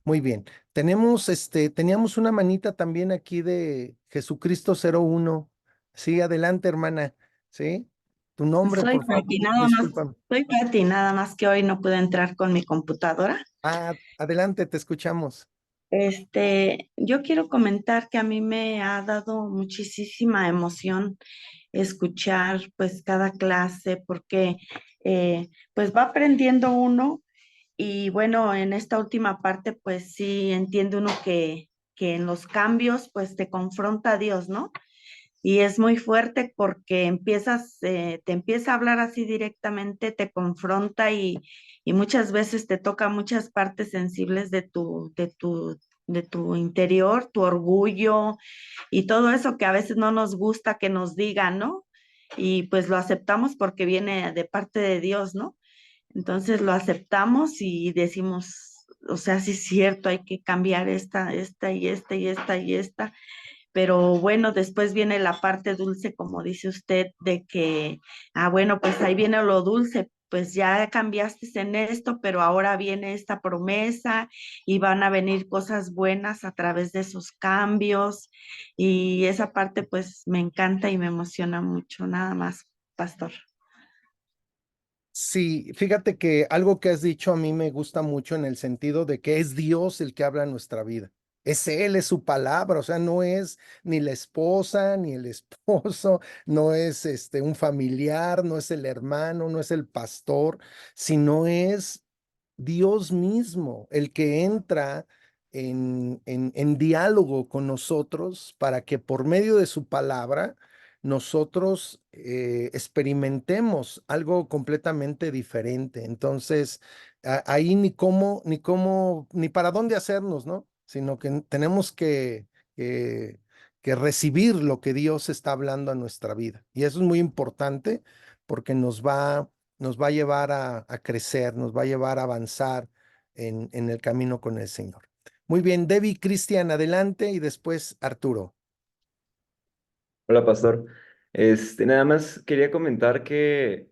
Muy bien, teníamos una manita también aquí de Jesucristo 01. Sí, adelante, hermana. ¿Sí? Tu nombre, Soy por favor. Pati, nada más, Discúlpame. soy Pati, nada más que hoy no pude entrar con mi computadora. Ah, adelante, te escuchamos. Yo quiero comentar que a mí me ha dado muchísima emoción escuchar pues cada clase porque pues va aprendiendo uno y bueno, en esta última parte pues sí entiende uno que en los cambios pues te confronta a Dios, ¿no? Y es muy fuerte porque te empieza a hablar así directamente, te confronta y muchas veces te toca muchas partes sensibles de tu interior, tu orgullo y todo eso que a veces no nos gusta que nos digan, ¿no? Y pues lo aceptamos porque viene de parte de Dios, ¿no? Entonces lo aceptamos y decimos, o sea, sí es cierto, hay que cambiar esta y esta y esta y esta. Pero bueno, después viene la parte dulce, como dice usted, de que, bueno, pues ahí viene lo dulce, pues ya cambiaste en esto, pero ahora viene esta promesa y van a venir cosas buenas a través de esos cambios. Y esa parte pues me encanta y me emociona mucho, nada más, pastor. Sí, fíjate que algo que has dicho a mí me gusta mucho en el sentido de que es Dios el que habla en nuestra vida. Es Él, es su palabra, o sea, no es ni la esposa, ni el esposo, no es un familiar, no es el hermano, no es el pastor, sino es Dios mismo el que entra en diálogo con nosotros para que por medio de su palabra nosotros experimentemos algo completamente diferente. Entonces, ahí ni para dónde hacernos, ¿no? Sino que tenemos que recibir lo que Dios está hablando a nuestra vida. Y eso es muy importante porque nos va a llevar a crecer, nos va a llevar a avanzar en el camino con el Señor. Muy bien, Debbie, Cristian, adelante y después Arturo. Hola, pastor. Nada más quería comentar que,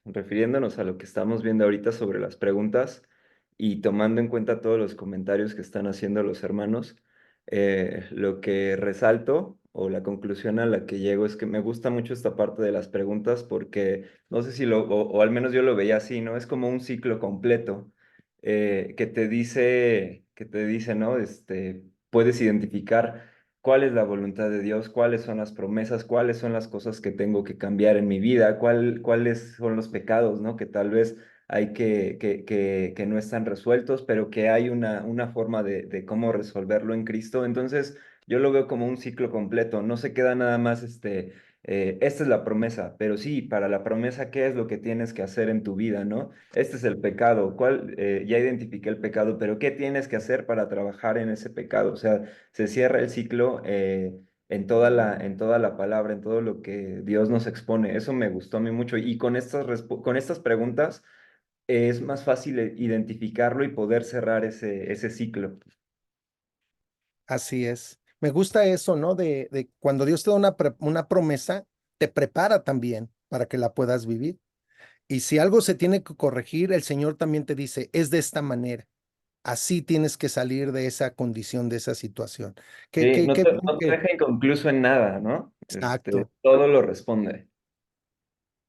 refiriéndonos a lo que estamos viendo ahorita sobre las preguntas y tomando en cuenta todos los comentarios que están haciendo los hermanos, lo que resalto o la conclusión a la que llego es que me gusta mucho esta parte de las preguntas porque no sé si o al menos yo lo veía así, ¿no? Es como un ciclo completo que te dice, ¿no? Puedes identificar cuál es la voluntad de Dios, cuáles son las promesas, cuáles son las cosas que tengo que cambiar en mi vida, cuáles son los pecados, ¿no? Que tal vez hay que no están resueltos, pero que hay una forma de cómo resolverlo en Cristo. Entonces, yo lo veo como un ciclo completo, no se queda nada más esta es la promesa, pero sí, para la promesa, ¿qué es lo que tienes que hacer en tu vida, ¿no? Este es el pecado, ya identifiqué el pecado, pero ¿qué tienes que hacer para trabajar en ese pecado? O sea, se cierra el ciclo en toda la palabra, en todo lo que Dios nos expone. Eso me gustó a mí mucho. Y con estas preguntas es más fácil identificarlo y poder cerrar ese ciclo. Así es. Me gusta eso, ¿no? De cuando Dios te da una promesa, te prepara también para que la puedas vivir. Y si algo se tiene que corregir, el Señor también te dice, es de esta manera. Así tienes que salir de esa condición, de esa situación. Qué, Sí, qué, no qué te, bien no te que- deja inconcluso en nada, ¿no? Exacto. Todo lo responde.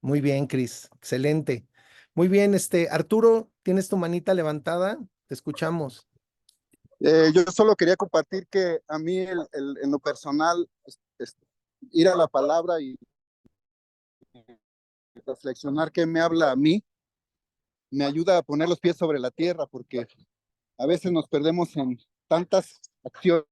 Muy bien, Cris. Excelente. Muy bien, Arturo, ¿tienes tu manita levantada? Te escuchamos. Yo solo quería compartir que a mí en lo personal ir a la palabra y reflexionar qué me habla a mí me ayuda a poner los pies sobre la tierra porque a veces nos perdemos en tantas acciones.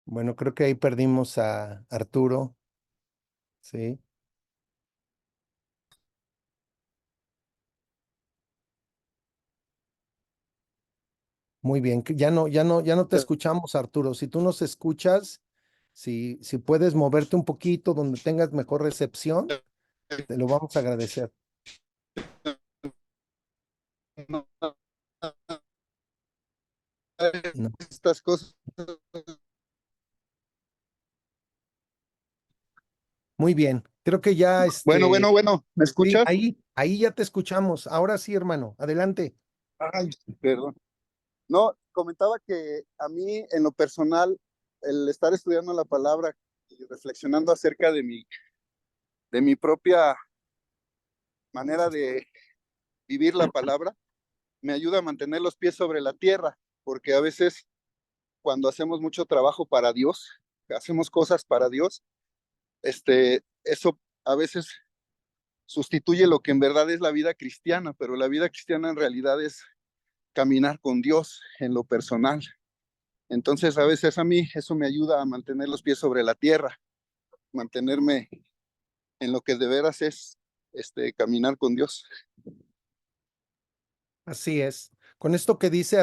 Bueno, creo que ahí perdimos a Arturo. Sí. Muy bien, que ya no te escuchamos, Arturo. Si tú nos escuchas, si puedes moverte un poquito donde tengas mejor recepción, te lo vamos a agradecer. No. Estas cosas. Muy bien, creo que ya, Bueno, ¿me sí, escuchas? ahí ya te escuchamos. Ahora sí, hermano, adelante. Ay, perdón. No, comentaba que a mí en lo personal, el estar estudiando la palabra y reflexionando acerca de mi propia manera de vivir la palabra, me ayuda a mantener los pies sobre la tierra, porque a veces cuando hacemos mucho trabajo para Dios, hacemos cosas para Dios, eso a veces sustituye lo que en verdad es la vida cristiana, pero la vida cristiana en realidad es caminar con Dios en lo personal. Entonces a veces a mí eso me ayuda a mantener los pies sobre la tierra, mantenerme en lo que de veras es caminar con Dios. Así es. Con esto que dice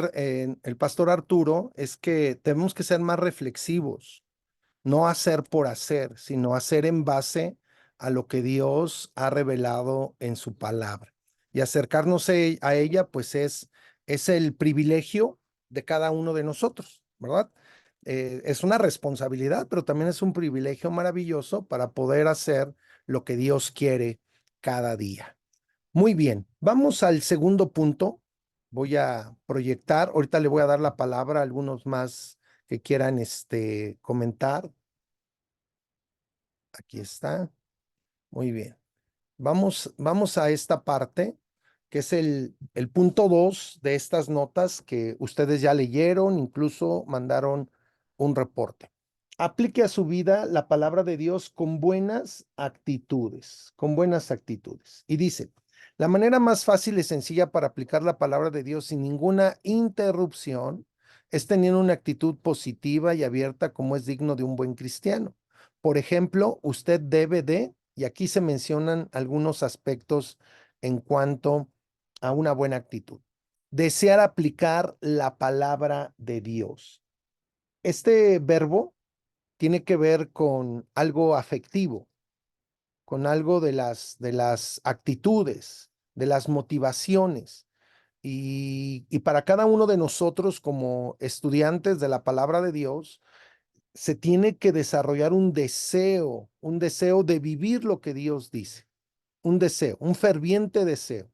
el pastor Arturo, es que tenemos que ser más reflexivos, no hacer por hacer, sino hacer en base a lo que Dios ha revelado en su palabra. Y acercarnos a ella, pues es el privilegio de cada uno de nosotros, ¿verdad? Es una responsabilidad, pero también es un privilegio maravilloso para poder hacer lo que Dios quiere cada día. Muy bien, vamos al segundo punto. Voy a proyectar, ahorita le voy a dar la palabra a algunos más que quieran comentar. Aquí está. Muy bien. Vamos a esta parte, que es el punto 2 de estas notas que ustedes ya leyeron, incluso mandaron un reporte. Aplique a su vida la palabra de Dios con buenas actitudes, con buenas actitudes. Y dice, la manera más fácil y sencilla para aplicar la palabra de Dios sin ninguna interrupción es teniendo una actitud positiva y abierta como es digno de un buen cristiano. Por ejemplo, usted debe de, y aquí se mencionan algunos aspectos en cuanto a una buena actitud. Desear aplicar la palabra de Dios. Este verbo tiene que ver con algo afectivo, con algo de las actitudes, de las motivaciones. Y para cada uno de nosotros como estudiantes de la palabra de Dios, se tiene que desarrollar un deseo de vivir lo que Dios dice, un deseo, un ferviente deseo,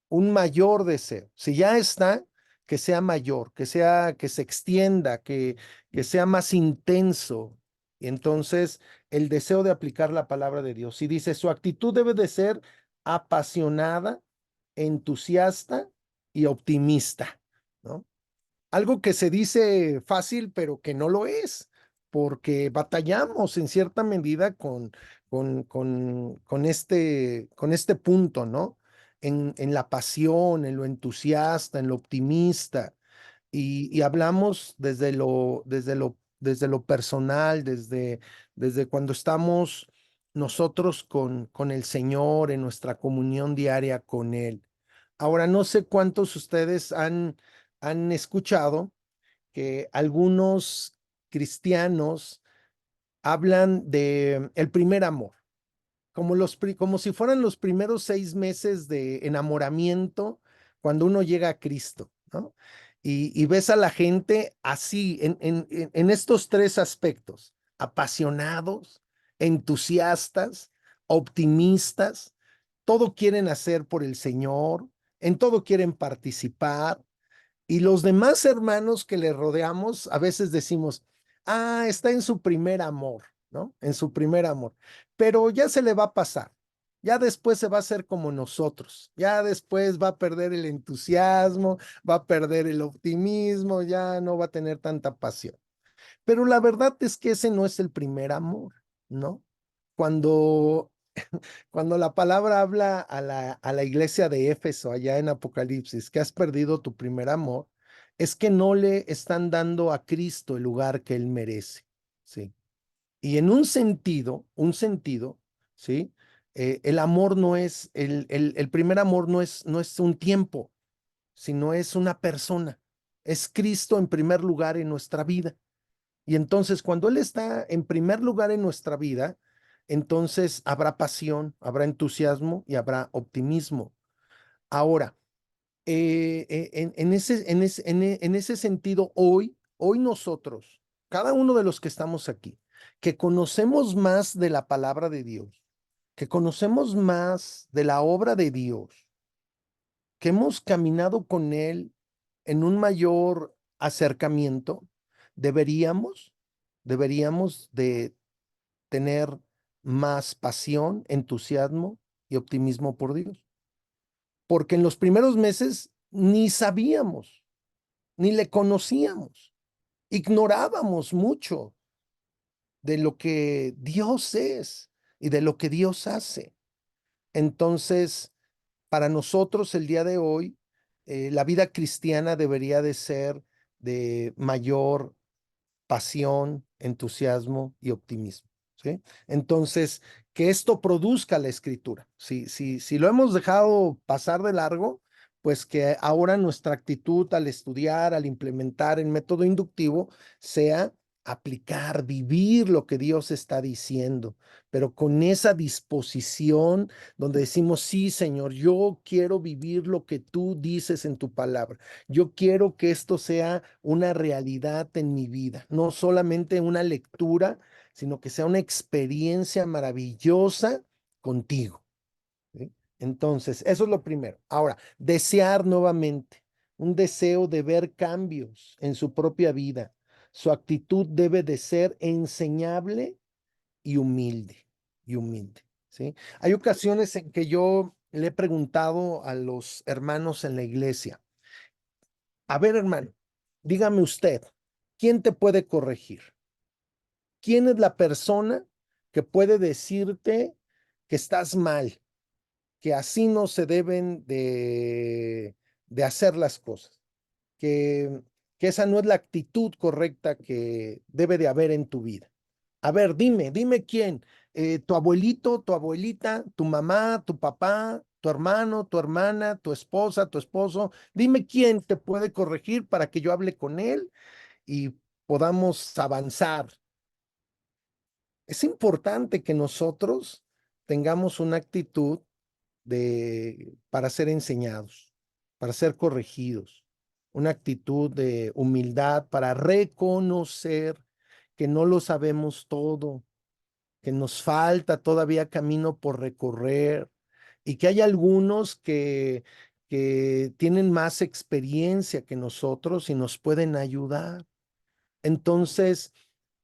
un mayor deseo. Si ya está, que sea mayor, que se extienda, que sea más intenso. Y entonces el deseo de aplicar la palabra de Dios. Y dice, su actitud debe de ser apasionada, entusiasta y optimista, ¿no? Algo que se dice fácil, pero que no lo es, porque batallamos en cierta medida con este punto, ¿no? En la pasión, en lo entusiasta, en lo optimista, y hablamos desde lo personal, desde cuando estamos nosotros con el Señor en nuestra comunión diaria con Él. Ahora, no sé cuántos ustedes han escuchado que algunos cristianos hablan de el primer amor, como si fueran los primeros 6 meses de enamoramiento cuando uno llega a Cristo, ¿no? Y ves a la gente así, en estos tres aspectos, apasionados, entusiastas, optimistas, todo quieren hacer por el Señor, en todo quieren participar, y los demás hermanos que le rodeamos, a veces decimos, ah, está en su primer amor, ¿no? En su primer amor. Pero ya se le va a pasar. Ya después se va a hacer como nosotros. Ya después va a perder el entusiasmo, va a perder el optimismo, ya no va a tener tanta pasión. Pero la verdad es que ese no es el primer amor, ¿no? Cuando cuando la palabra habla a la iglesia de Éfeso, allá en Apocalipsis, que has perdido tu primer amor, es que no le están dando a Cristo el lugar que él merece, ¿sí? Y en un sentido, ¿sí? El amor no es, el primer amor no es un tiempo, sino es una persona. Es Cristo en primer lugar en nuestra vida. Y entonces, cuando Él está en primer lugar en nuestra vida, entonces habrá pasión, habrá entusiasmo y habrá optimismo. Ahora, en ese sentido, hoy nosotros, cada uno de los que estamos aquí, que conocemos más de la palabra de Dios, que conocemos más de la obra de Dios, que hemos caminado con Él en un mayor acercamiento, deberíamos, deberíamos de tener más pasión, entusiasmo y optimismo por Dios. Porque en los primeros meses ni sabíamos, ni le conocíamos, ignorábamos mucho de lo que Dios es y de lo que Dios hace. Entonces, para nosotros el día de hoy, la vida cristiana debería de ser de mayor pasión, entusiasmo y optimismo, ¿sí? Entonces, que esto produzca la escritura. Si lo hemos dejado pasar de largo, pues que ahora nuestra actitud al estudiar, al implementar el método inductivo, sea aplicar, vivir lo que Dios está diciendo, pero con esa disposición donde decimos, sí, Señor, yo quiero vivir lo que tú dices en tu palabra. Yo quiero que esto sea una realidad en mi vida, no solamente una lectura, sino que sea una experiencia maravillosa contigo, ¿sí? Entonces, eso es lo primero. Ahora, desear nuevamente, un deseo de ver cambios en su propia vida. Su actitud debe de ser enseñable y humilde, y humilde, ¿sí? Hay ocasiones en que yo le he preguntado a los hermanos en la iglesia, a ver, hermano, dígame usted, ¿quién te puede corregir? ¿Quién es la persona que puede decirte que estás mal, que así no se deben de hacer las cosas, que, que esa no es la actitud correcta que debe de haber en tu vida? A ver, dime quién, tu abuelito, tu abuelita, tu mamá, tu papá, tu hermano, tu hermana, tu esposa, tu esposo, dime quién te puede corregir para que yo hable con él y podamos avanzar. Es importante que nosotros tengamos una actitud para ser enseñados, para ser corregidos, una actitud de humildad para reconocer que no lo sabemos todo, que nos falta todavía camino por recorrer y que hay algunos que tienen más experiencia que nosotros y nos pueden ayudar. Entonces,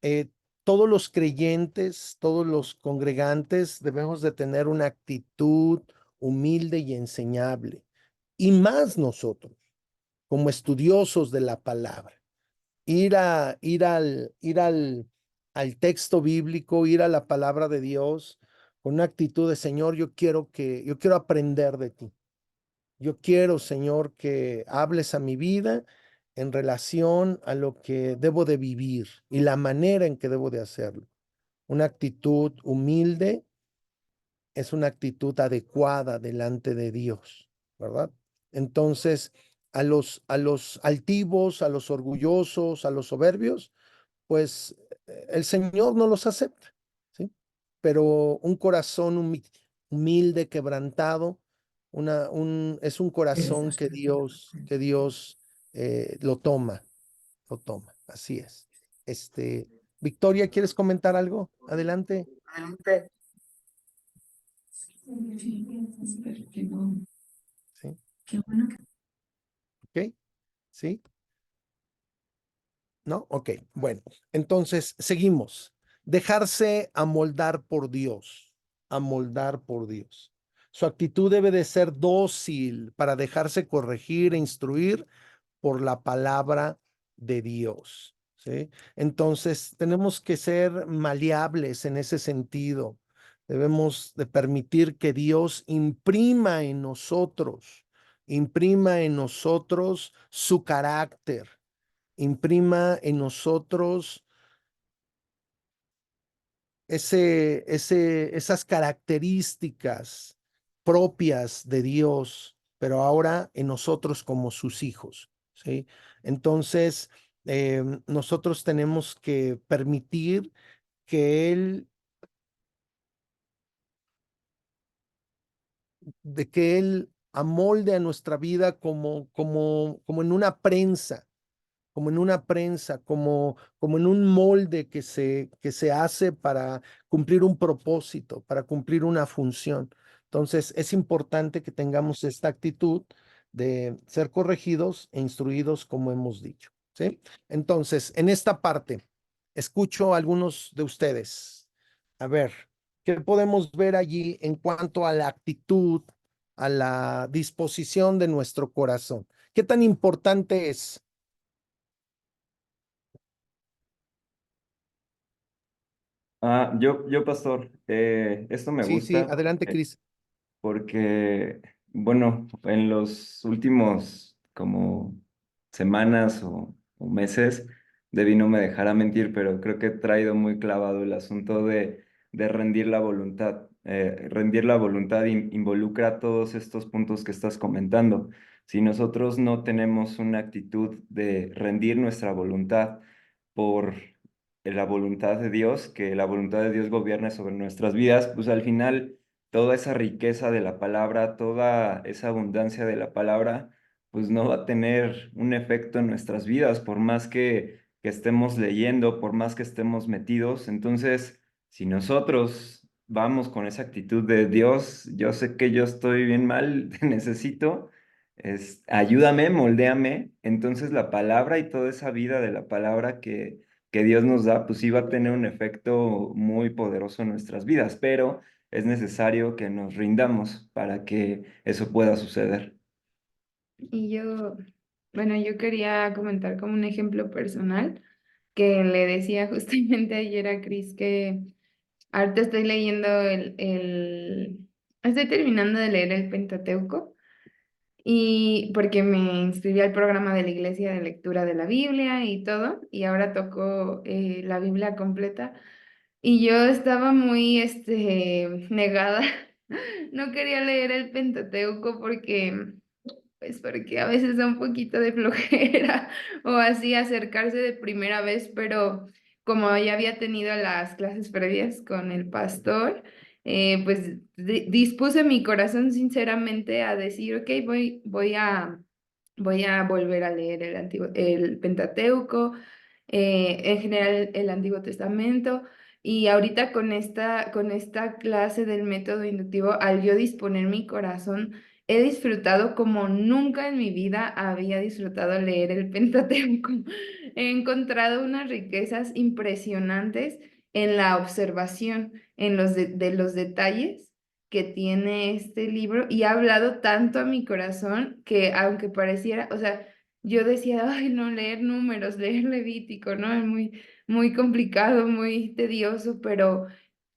eh, todos los creyentes, todos los congregantes debemos de tener una actitud humilde y enseñable. Y más nosotros, como estudiosos de la palabra, ir al texto bíblico, ir a la palabra de Dios con una actitud de Señor, yo quiero aprender de ti. Yo quiero, Señor, que hables a mi vida en relación a lo que debo de vivir y la manera en que debo de hacerlo. Una actitud humilde es una actitud adecuada delante de Dios, ¿verdad? Entonces, a los altivos, a los orgullosos, a los soberbios, pues el Señor no los acepta, ¿sí? Pero un corazón humilde, quebrantado, es un corazón que Dios lo toma, así es. Victoria, ¿quieres comentar algo? Adelante. Sí, Qué bueno. ok, sí. ¿No? Ok, bueno, entonces seguimos. Dejarse amoldar por Dios, amoldar por Dios. Su actitud debe de ser dócil para dejarse corregir e instruir por la palabra de Dios, ¿sí? Entonces tenemos que ser maleables en ese sentido. Debemos de permitir que Dios imprima en nosotros su carácter, imprima en nosotros esas características propias de Dios, pero ahora en nosotros como sus hijos, ¿sí? Entonces, nosotros tenemos que permitir que Él amolde a nuestra vida como en una prensa, como en un molde que se hace para cumplir un propósito, para cumplir una función. Entonces, es importante que tengamos esta actitud de ser corregidos e instruidos, como hemos dicho, ¿sí? Entonces, en esta parte, escucho a algunos de ustedes. A ver, ¿qué podemos ver allí en cuanto a la actitud, a la disposición de nuestro corazón? ¿Qué tan importante es? Yo, pastor, esto me Sí, sí, gusta adelante, Cris. porque, bueno, en los últimos como semanas o meses, Debbie no me dejará mentir, pero creo que he traído muy clavado el asunto de rendir la voluntad. Rendir la voluntad involucra todos estos puntos que estás comentando. Si nosotros no tenemos una actitud de rendir nuestra voluntad por la voluntad de Dios, que la voluntad de Dios gobierne sobre nuestras vidas, pues al final toda esa riqueza de la palabra, toda esa abundancia de la palabra, pues no va a tener un efecto en nuestras vidas, por más que estemos leyendo, por más que estemos metidos. Entonces, si nosotros vamos con esa actitud de Dios, yo sé que yo estoy bien mal, te necesito, ayúdame, moldéame, entonces la palabra y toda esa vida de la palabra que Dios nos da, pues sí va a tener un efecto muy poderoso en nuestras vidas, pero es necesario que nos rindamos para que eso pueda suceder. Y bueno, yo quería comentar como un ejemplo personal que le decía justamente ayer a Cris que ahorita estoy leyendo estoy terminando de leer el Pentateuco y porque me inscribí al programa de la iglesia de lectura de la Biblia y todo, y ahora toco la Biblia completa. Y yo estaba muy negada. No quería leer el Pentateuco porque a veces da un poquito de flojera o así acercarse de primera vez, pero como ya había tenido las clases previas con el pastor, pues dispuse mi corazón sinceramente a decir, ok, voy a Voy a volver a leer el Pentateuco, en general el Antiguo Testamento. Y ahorita con esta clase del método inductivo, al yo disponer mi corazón, he disfrutado como nunca en mi vida había disfrutado leer el Pentateuco. He encontrado unas riquezas impresionantes en la observación, en de los detalles que tiene este libro, y ha hablado tanto a mi corazón que aunque pareciera, o sea, yo decía, ay, no, leer números, leer Levítico, ¿no? Es muy complicado, muy tedioso, pero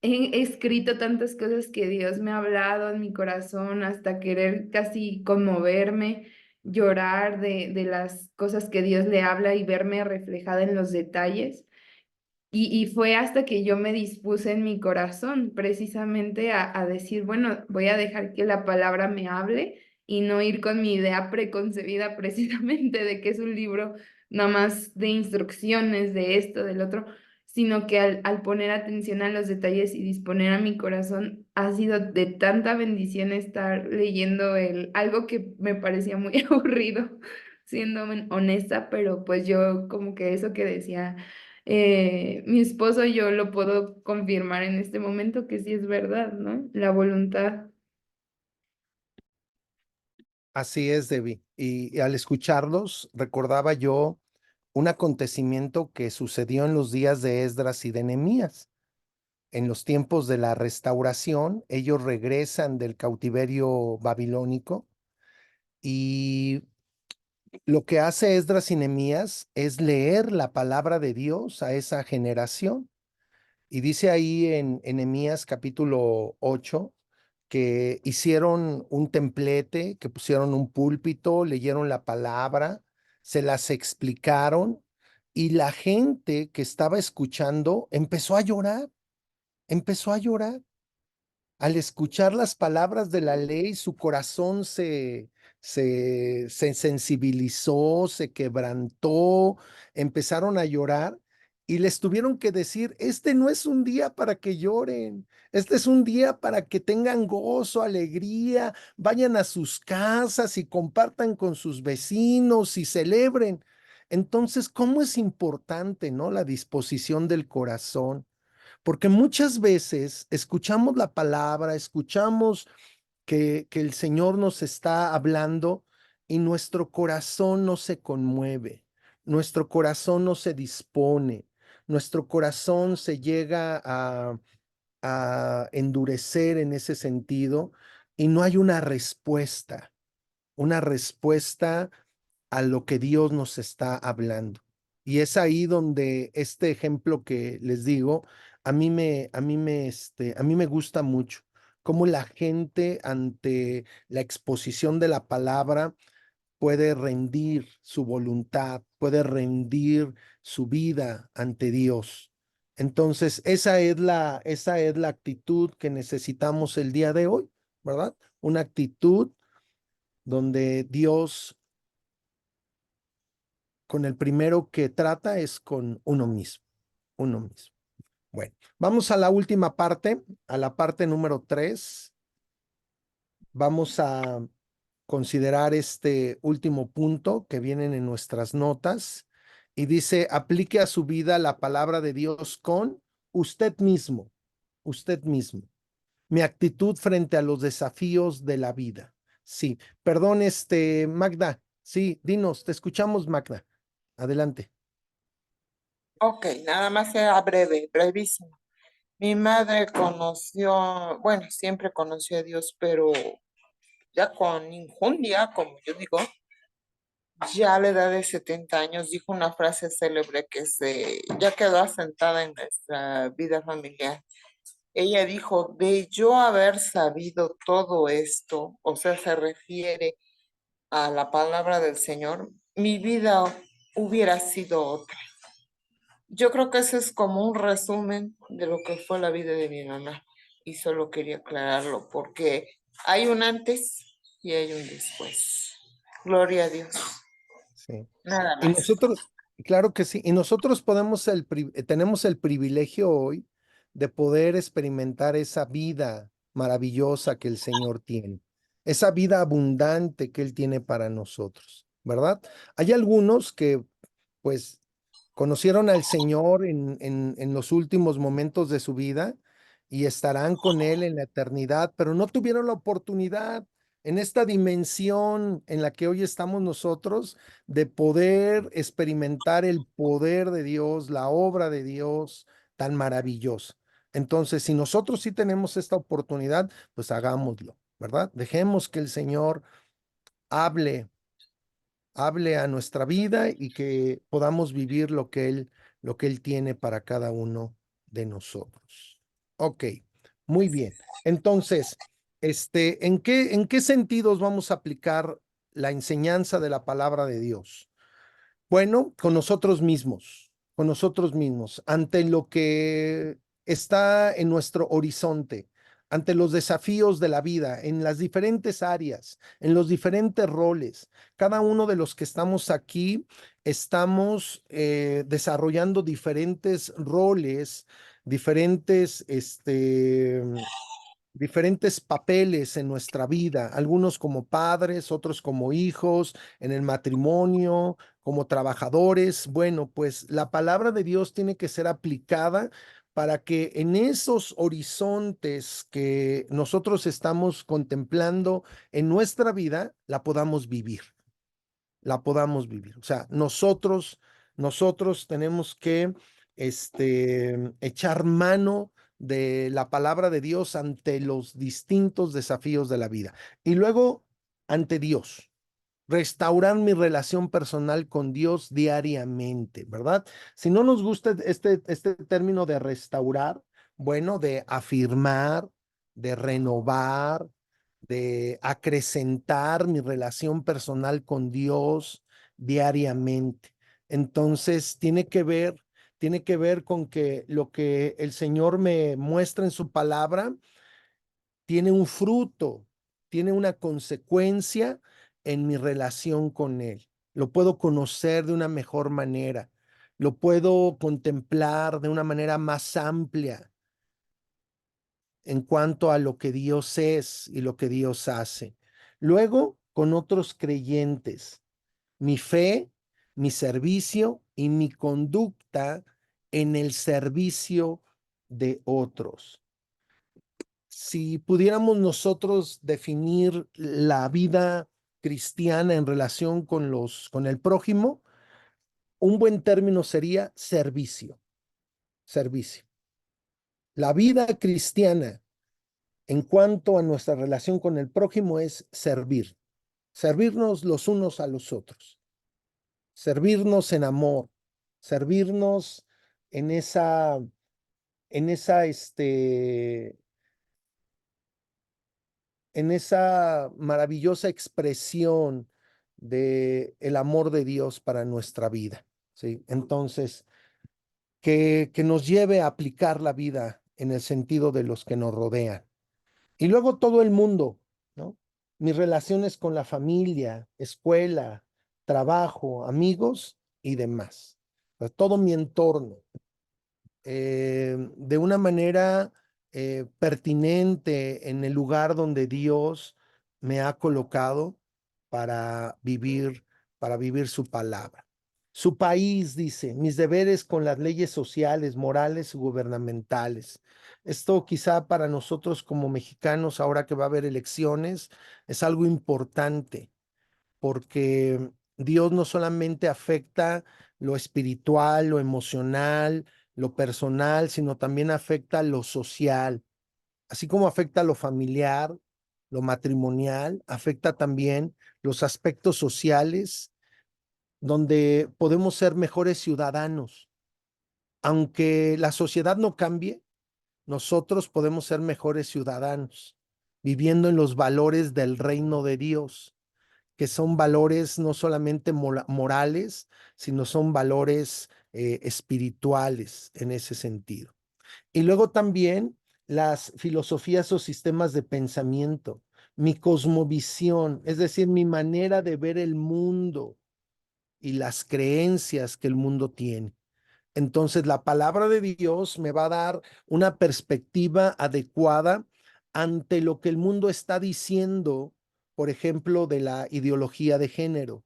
he escrito tantas cosas que Dios me ha hablado en mi corazón hasta querer casi conmoverme, llorar de las cosas que Dios le habla y verme reflejada en los detalles. Y fue hasta que yo me dispuse en mi corazón precisamente a decir, bueno, voy a dejar que la palabra me hable y no ir con mi idea preconcebida precisamente de que es un libro nada más de instrucciones de esto, del otro, sino que al poner atención a los detalles y disponer a mi corazón, ha sido de tanta bendición estar leyendo algo que me parecía muy aburrido, siendo honesta, pero pues yo como que eso que decía mi esposo, yo lo puedo confirmar en este momento que sí es verdad, ¿no? La voluntad. Así es, Debbie. Y al escucharlos, recordaba yo un acontecimiento que sucedió en los días de Esdras y de Nehemías. En los tiempos de la restauración, ellos regresan del cautiverio babilónico y lo que hace Esdras y Nehemías es leer la palabra de Dios a esa generación. Y dice ahí en Nehemías capítulo 8 que hicieron un templete, que pusieron un púlpito, leyeron la palabra, se las explicaron y la gente que estaba escuchando empezó a llorar. Al escuchar las palabras de la ley, su corazón se sensibilizó, se quebrantó, empezaron a llorar y les tuvieron que decir, este no es un día para que lloren, este es un día para que tengan gozo, alegría, vayan a sus casas y compartan con sus vecinos y celebren. Entonces, ¿cómo es importante, no? La disposición del corazón. Porque muchas veces escuchamos la palabra, escuchamos que el Señor nos está hablando y nuestro corazón no se conmueve, nuestro corazón no se dispone, nuestro corazón se llega a endurecer en ese sentido y no hay una respuesta a lo que Dios nos está hablando. Y es ahí donde este ejemplo que les digo, a mí me gusta mucho cómo la gente ante la exposición de la palabra puede rendir su voluntad, puede rendir su vida ante Dios. Entonces, esa es la actitud que necesitamos el día de hoy, ¿verdad? Una actitud donde Dios con el primero que trata es con uno mismo, uno mismo. Bueno, vamos a la última parte, a la parte número 3. Vamos a considerar este último punto que vienen en nuestras notas y dice, aplique a su vida la palabra de Dios con usted mismo, usted mismo. Mi actitud frente a los desafíos de la vida. Sí, perdón, Magda. Sí, dinos, te escuchamos, Magda. Adelante. Ok, nada más era breve, brevísimo. Mi madre conoció, bueno, siempre conoció a Dios, pero ya con injundia, como yo digo, ya a la edad de 70 años, dijo una frase célebre que ya quedó asentada en nuestra vida familiar. Ella dijo, de yo haber sabido todo esto, o sea, se refiere a la palabra del Señor, mi vida hubiera sido otra. Yo creo que ese es como un resumen de lo que fue la vida de mi mamá y solo quería aclararlo porque hay un antes y hay un después. Gloria a Dios. Sí. Nada Y más. nosotros, claro que sí, y nosotros tenemos el privilegio hoy de poder experimentar esa vida maravillosa que el Señor tiene, esa vida abundante que Él tiene para nosotros. ¿verdad? Hay algunos que, pues, conocieron al Señor en los últimos momentos de su vida y estarán con Él en la eternidad, pero no tuvieron la oportunidad en esta dimensión en la que hoy estamos nosotros de poder experimentar el poder de Dios, la obra de Dios tan maravillosa. Entonces, si nosotros sí tenemos esta oportunidad, pues hagámoslo, ¿verdad? Dejemos que el Señor hable a nuestra vida y que podamos vivir lo que Él tiene para cada uno de nosotros. Ok, muy bien. Entonces, en qué sentidos vamos a aplicar la enseñanza de la palabra de Dios? Bueno, con nosotros mismos, ante lo que está en nuestro horizonte, ante los desafíos de la vida, en las diferentes áreas, en los diferentes roles. Cada uno de los que estamos aquí estamos desarrollando diferentes roles, diferentes, diferentes papeles en nuestra vida, algunos como padres, otros como hijos, en el matrimonio, como trabajadores. Bueno, pues la palabra de Dios tiene que ser aplicada para que en esos horizontes que nosotros estamos contemplando en nuestra vida, la podamos vivir, la podamos vivir. O sea, nosotros tenemos que echar mano de la palabra de Dios ante los distintos desafíos de la vida. Y luego, ante Dios, restaurar mi relación personal con Dios diariamente, ¿verdad? Si no nos gusta este término de restaurar, bueno, de afirmar, de renovar, de acrecentar mi relación personal con Dios diariamente. Entonces, tiene que ver con que lo que el Señor me muestra en su palabra tiene un fruto, tiene una consecuencia en mi relación con Él. Lo puedo conocer de una mejor manera, lo puedo contemplar de una manera más amplia en cuanto a lo que Dios es y lo que Dios hace. Luego, con otros creyentes, mi fe, mi servicio y mi conducta en el servicio de otros. Si pudiéramos nosotros definir la vida cristiana en relación con el prójimo, un buen término sería servicio, servicio. La vida cristiana en cuanto a nuestra relación con el prójimo es servir, servirnos los unos a los otros, servirnos en amor, servirnos en en esa, en esa maravillosa expresión de el amor de Dios para nuestra vida, ¿sí? Entonces, que nos lleve a aplicar la vida en el sentido de los que nos rodean. Y luego todo el mundo, ¿no? Mis relaciones con la familia, escuela, trabajo, amigos y demás. Todo mi entorno. De una manera pertinente en el lugar donde Dios me ha colocado para vivir su palabra. Su país, dice, mis deberes con las leyes sociales, morales y gubernamentales. Esto quizá para nosotros como mexicanos, ahora que va a haber elecciones, es algo importante porque Dios no solamente afecta lo espiritual, lo emocional, lo personal, sino también afecta lo social, así como afecta lo familiar, lo matrimonial, afecta también los aspectos sociales, donde podemos ser mejores ciudadanos. Aunque la sociedad no cambie, nosotros podemos ser mejores ciudadanos, viviendo en los valores del reino de Dios, que son valores no solamente morales, sino son valores espirituales en ese sentido. Y luego también las filosofías o sistemas de pensamiento, mi cosmovisión, es decir, mi manera de ver el mundo y las creencias que el mundo tiene. Entonces, la palabra de Dios me va a dar una perspectiva adecuada ante lo que el mundo está diciendo, por ejemplo, de la ideología de género,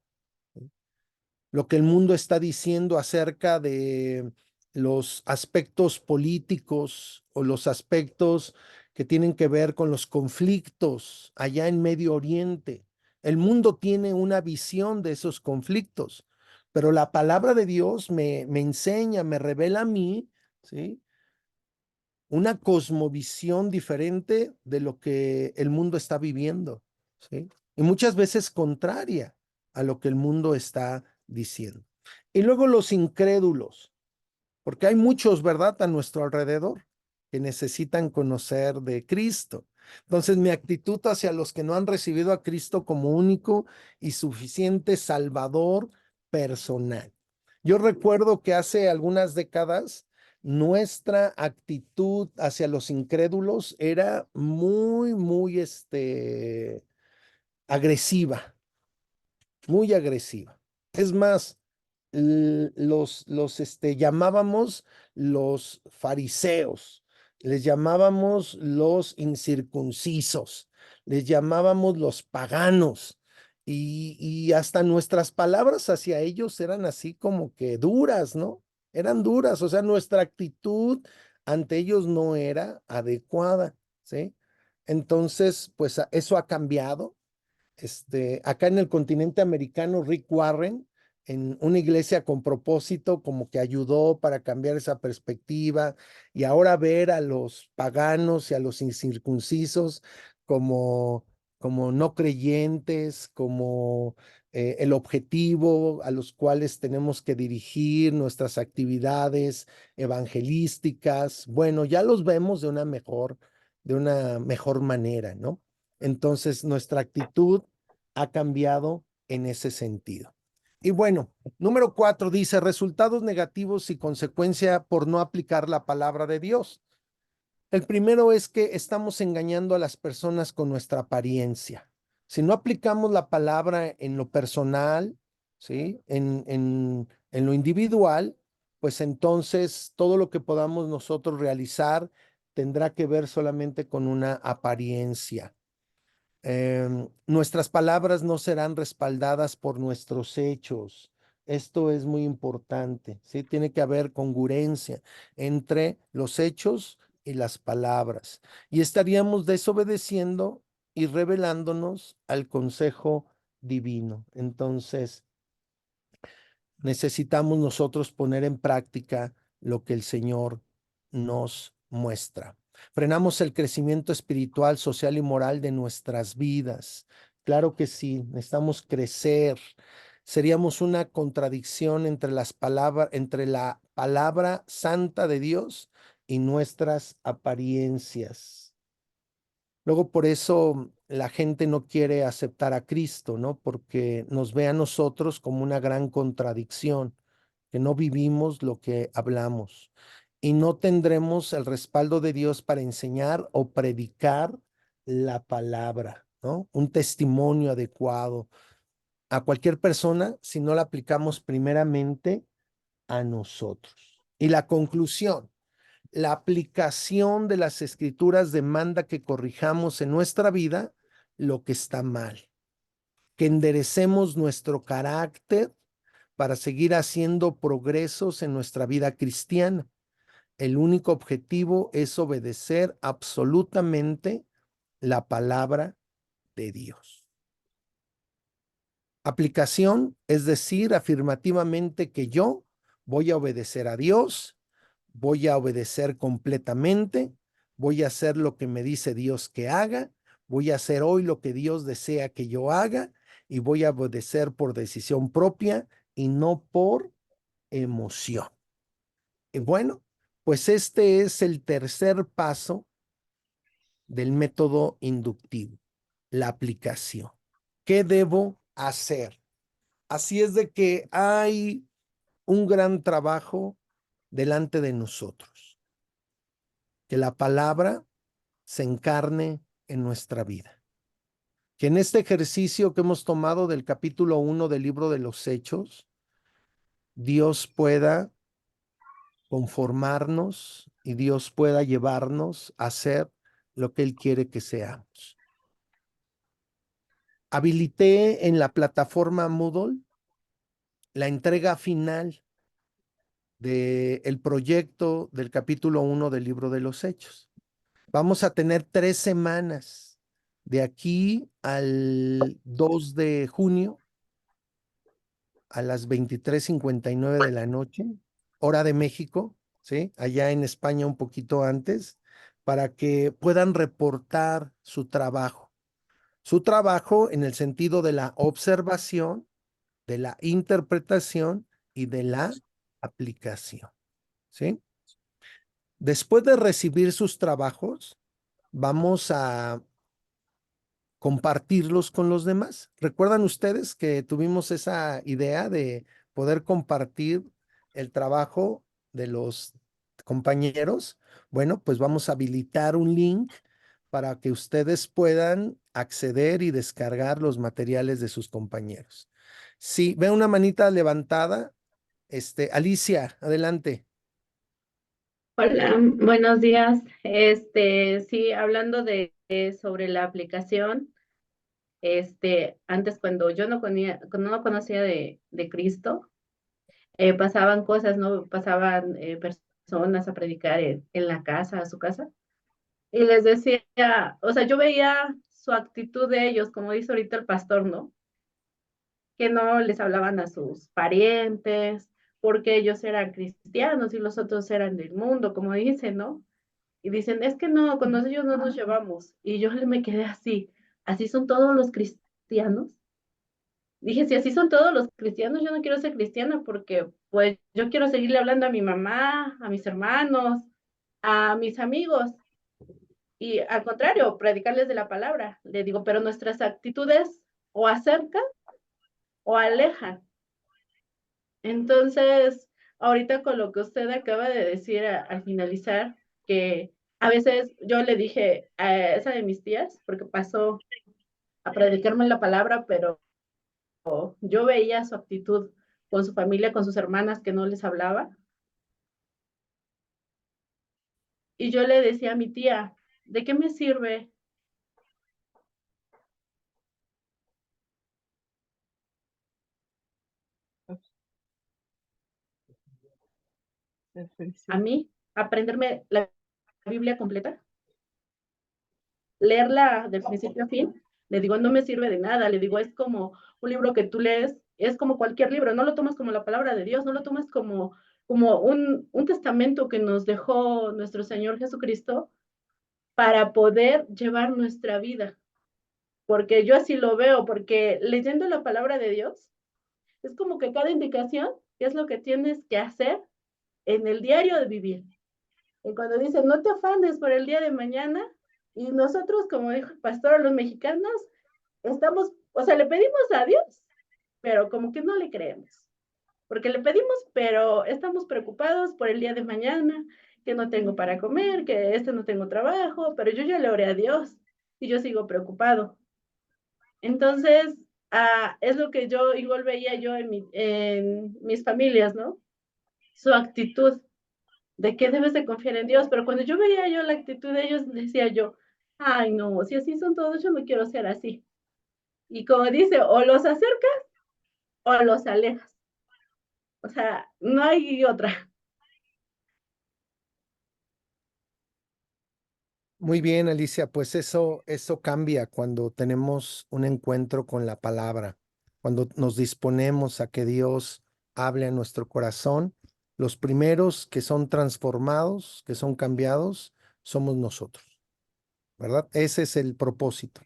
lo que el mundo está diciendo acerca de los aspectos políticos o los aspectos que tienen que ver con los conflictos allá en Medio Oriente. El mundo tiene una visión de esos conflictos, pero la palabra de Dios me enseña, me revela a mí, ¿sí? Una cosmovisión diferente de lo que el mundo está viviendo, ¿sí? Y muchas veces contraria a lo que el mundo está diciendo. Y luego los incrédulos, porque hay muchos, ¿verdad?, a nuestro alrededor que necesitan conocer de Cristo. Entonces, mi actitud hacia los que no han recibido a Cristo como único y suficiente Salvador personal. Yo recuerdo que hace algunas décadas nuestra actitud hacia los incrédulos era muy agresiva, muy agresiva. Es más, llamábamos los fariseos, les llamábamos los incircuncisos, les llamábamos los paganos, y hasta nuestras palabras hacia ellos eran así como que duras, ¿no? Eran duras, o sea, nuestra actitud ante ellos no era adecuada, ¿sí? Entonces, pues eso ha cambiado. Acá en el continente americano, Rick Warren, en una iglesia con propósito, como que ayudó para cambiar esa perspectiva y ahora ver a los paganos y a los incircuncisos como, como no creyentes, como el objetivo a los cuales tenemos que dirigir nuestras actividades evangelísticas. Bueno, ya los vemos de una mejor manera, ¿no? Entonces, nuestra actitud ha cambiado en ese sentido. Y bueno, número 4 dice resultados negativos y consecuencia por no aplicar la palabra de Dios. El primero es que estamos engañando a las personas con nuestra apariencia. Si no aplicamos la palabra en lo personal, ¿sí? En lo individual, pues entonces todo lo que podamos nosotros realizar tendrá que ver solamente con una apariencia. Nuestras palabras no serán respaldadas por nuestros hechos. Esto es muy importante, ¿sí? Tiene que haber congruencia entre los hechos y las palabras. Y estaríamos desobedeciendo y rebelándonos al consejo divino. Entonces, necesitamos nosotros poner en práctica lo que el Señor nos muestra. Frenamos el crecimiento espiritual, social y moral de nuestras vidas. Claro que sí, necesitamos crecer. Seríamos una contradicción entre las palabras, entre la palabra santa de Dios y nuestras apariencias. Luego por eso la gente no quiere aceptar a Cristo, ¿no? Porque nos ve a nosotros como una gran contradicción, que no vivimos lo que hablamos y no tendremos el respaldo de Dios para enseñar o predicar la palabra, ¿no? Un testimonio adecuado a cualquier persona si no la aplicamos primeramente a nosotros. Y la conclusión. La aplicación de las escrituras demanda que corrijamos en nuestra vida lo que está mal, que enderecemos nuestro carácter para seguir haciendo progresos en nuestra vida cristiana. El único objetivo es obedecer absolutamente la palabra de Dios. Aplicación, es decir, afirmativamente que yo voy a obedecer a Dios, voy a obedecer completamente, voy a hacer lo que me dice Dios que haga, voy a hacer hoy lo que Dios desea que yo haga y voy a obedecer por decisión propia y no por emoción. Y bueno, pues este es el tercer paso del método inductivo, la aplicación. ¿Qué debo hacer? Así es de que hay un gran trabajo delante de nosotros. Que la palabra se encarne en nuestra vida. Que en este ejercicio que hemos tomado del capítulo 1 del libro de los Hechos, Dios pueda conformarnos y Dios pueda llevarnos a ser lo que Él quiere que seamos. Habilité en la plataforma Moodle la entrega final del proyecto del capítulo 1 del libro de los Hechos. Vamos a tener 3 semanas de aquí al 2 de junio a las 23:59 de la noche, hora de México, ¿sí? Allá en España un poquito antes, para que puedan reportar su trabajo. Su trabajo en el sentido de la observación, de la interpretación y de la aplicación, ¿sí? Después de recibir sus trabajos, vamos a compartirlos con los demás. ¿Recuerdan ustedes que tuvimos esa idea de poder compartir el trabajo de los compañeros? Bueno, pues vamos a habilitar un link para que ustedes puedan acceder y descargar los materiales de sus compañeros. Sí, veo una manita levantada. Alicia, adelante. Hola, buenos días. Sí, hablando sobre la aplicación, antes cuando yo cuando no conocía de Cristo, pasaban cosas, ¿no? Pasaban personas a predicar en la casa, a su casa, y les decía, o sea, yo veía su actitud de ellos, como dice ahorita el pastor, ¿no? Que no les hablaban a sus parientes, porque ellos eran cristianos y los otros eran del mundo, como dicen, ¿no? Y dicen, es que no, con ellos no nos llevamos. Y yo me quedé así, ¿así son todos los cristianos? Dije, si así son todos los cristianos, yo no quiero ser cristiana porque pues yo quiero seguirle hablando a mi mamá, a mis hermanos, a mis amigos. Y al contrario, predicarles de la palabra. Le digo, pero nuestras actitudes o acercan o alejan. Entonces, ahorita con lo que usted acaba de decir al finalizar, que a veces yo le dije a esa de mis tías, porque pasó a predicarme la palabra, pero yo veía su actitud con su familia, con sus hermanas, que no les hablaba. Y yo le decía a mi tía, ¿de qué me sirve? A mí aprenderme la Biblia completa, leerla del principio a fin. Le digo, no me sirve de nada. Le digo, es como un libro que tú lees, es como cualquier libro, no lo tomas como la palabra de Dios, no lo tomas como un testamento que nos dejó nuestro Señor Jesucristo para poder llevar nuestra vida. Porque yo así lo veo, porque leyendo la palabra de Dios, es como que cada indicación es lo que tienes que hacer en el diario de vivir. Y cuando dicen, no te afanes por el día de mañana, y nosotros, como dijo el pastor, los mexicanos, estamos, o sea, le pedimos a Dios, pero como que no le creemos. Porque le pedimos, pero estamos preocupados por el día de mañana, que no tengo para comer, que no tengo trabajo, pero yo ya le oré a Dios y yo sigo preocupado. Entonces, es lo que yo igual veía yo en mis familias, ¿no? Su actitud de que debes de confiar en Dios, pero cuando yo veía yo la actitud de ellos, decía yo, ay no, si así son todos, yo no quiero ser así. Y como dice, o los acercas o los alejas. O sea, no hay otra. Muy bien, Alicia, pues eso cambia cuando tenemos un encuentro con la palabra, cuando nos disponemos a que Dios hable a nuestro corazón. Los primeros que son transformados, que son cambiados, somos nosotros, ¿verdad? Ese es el propósito,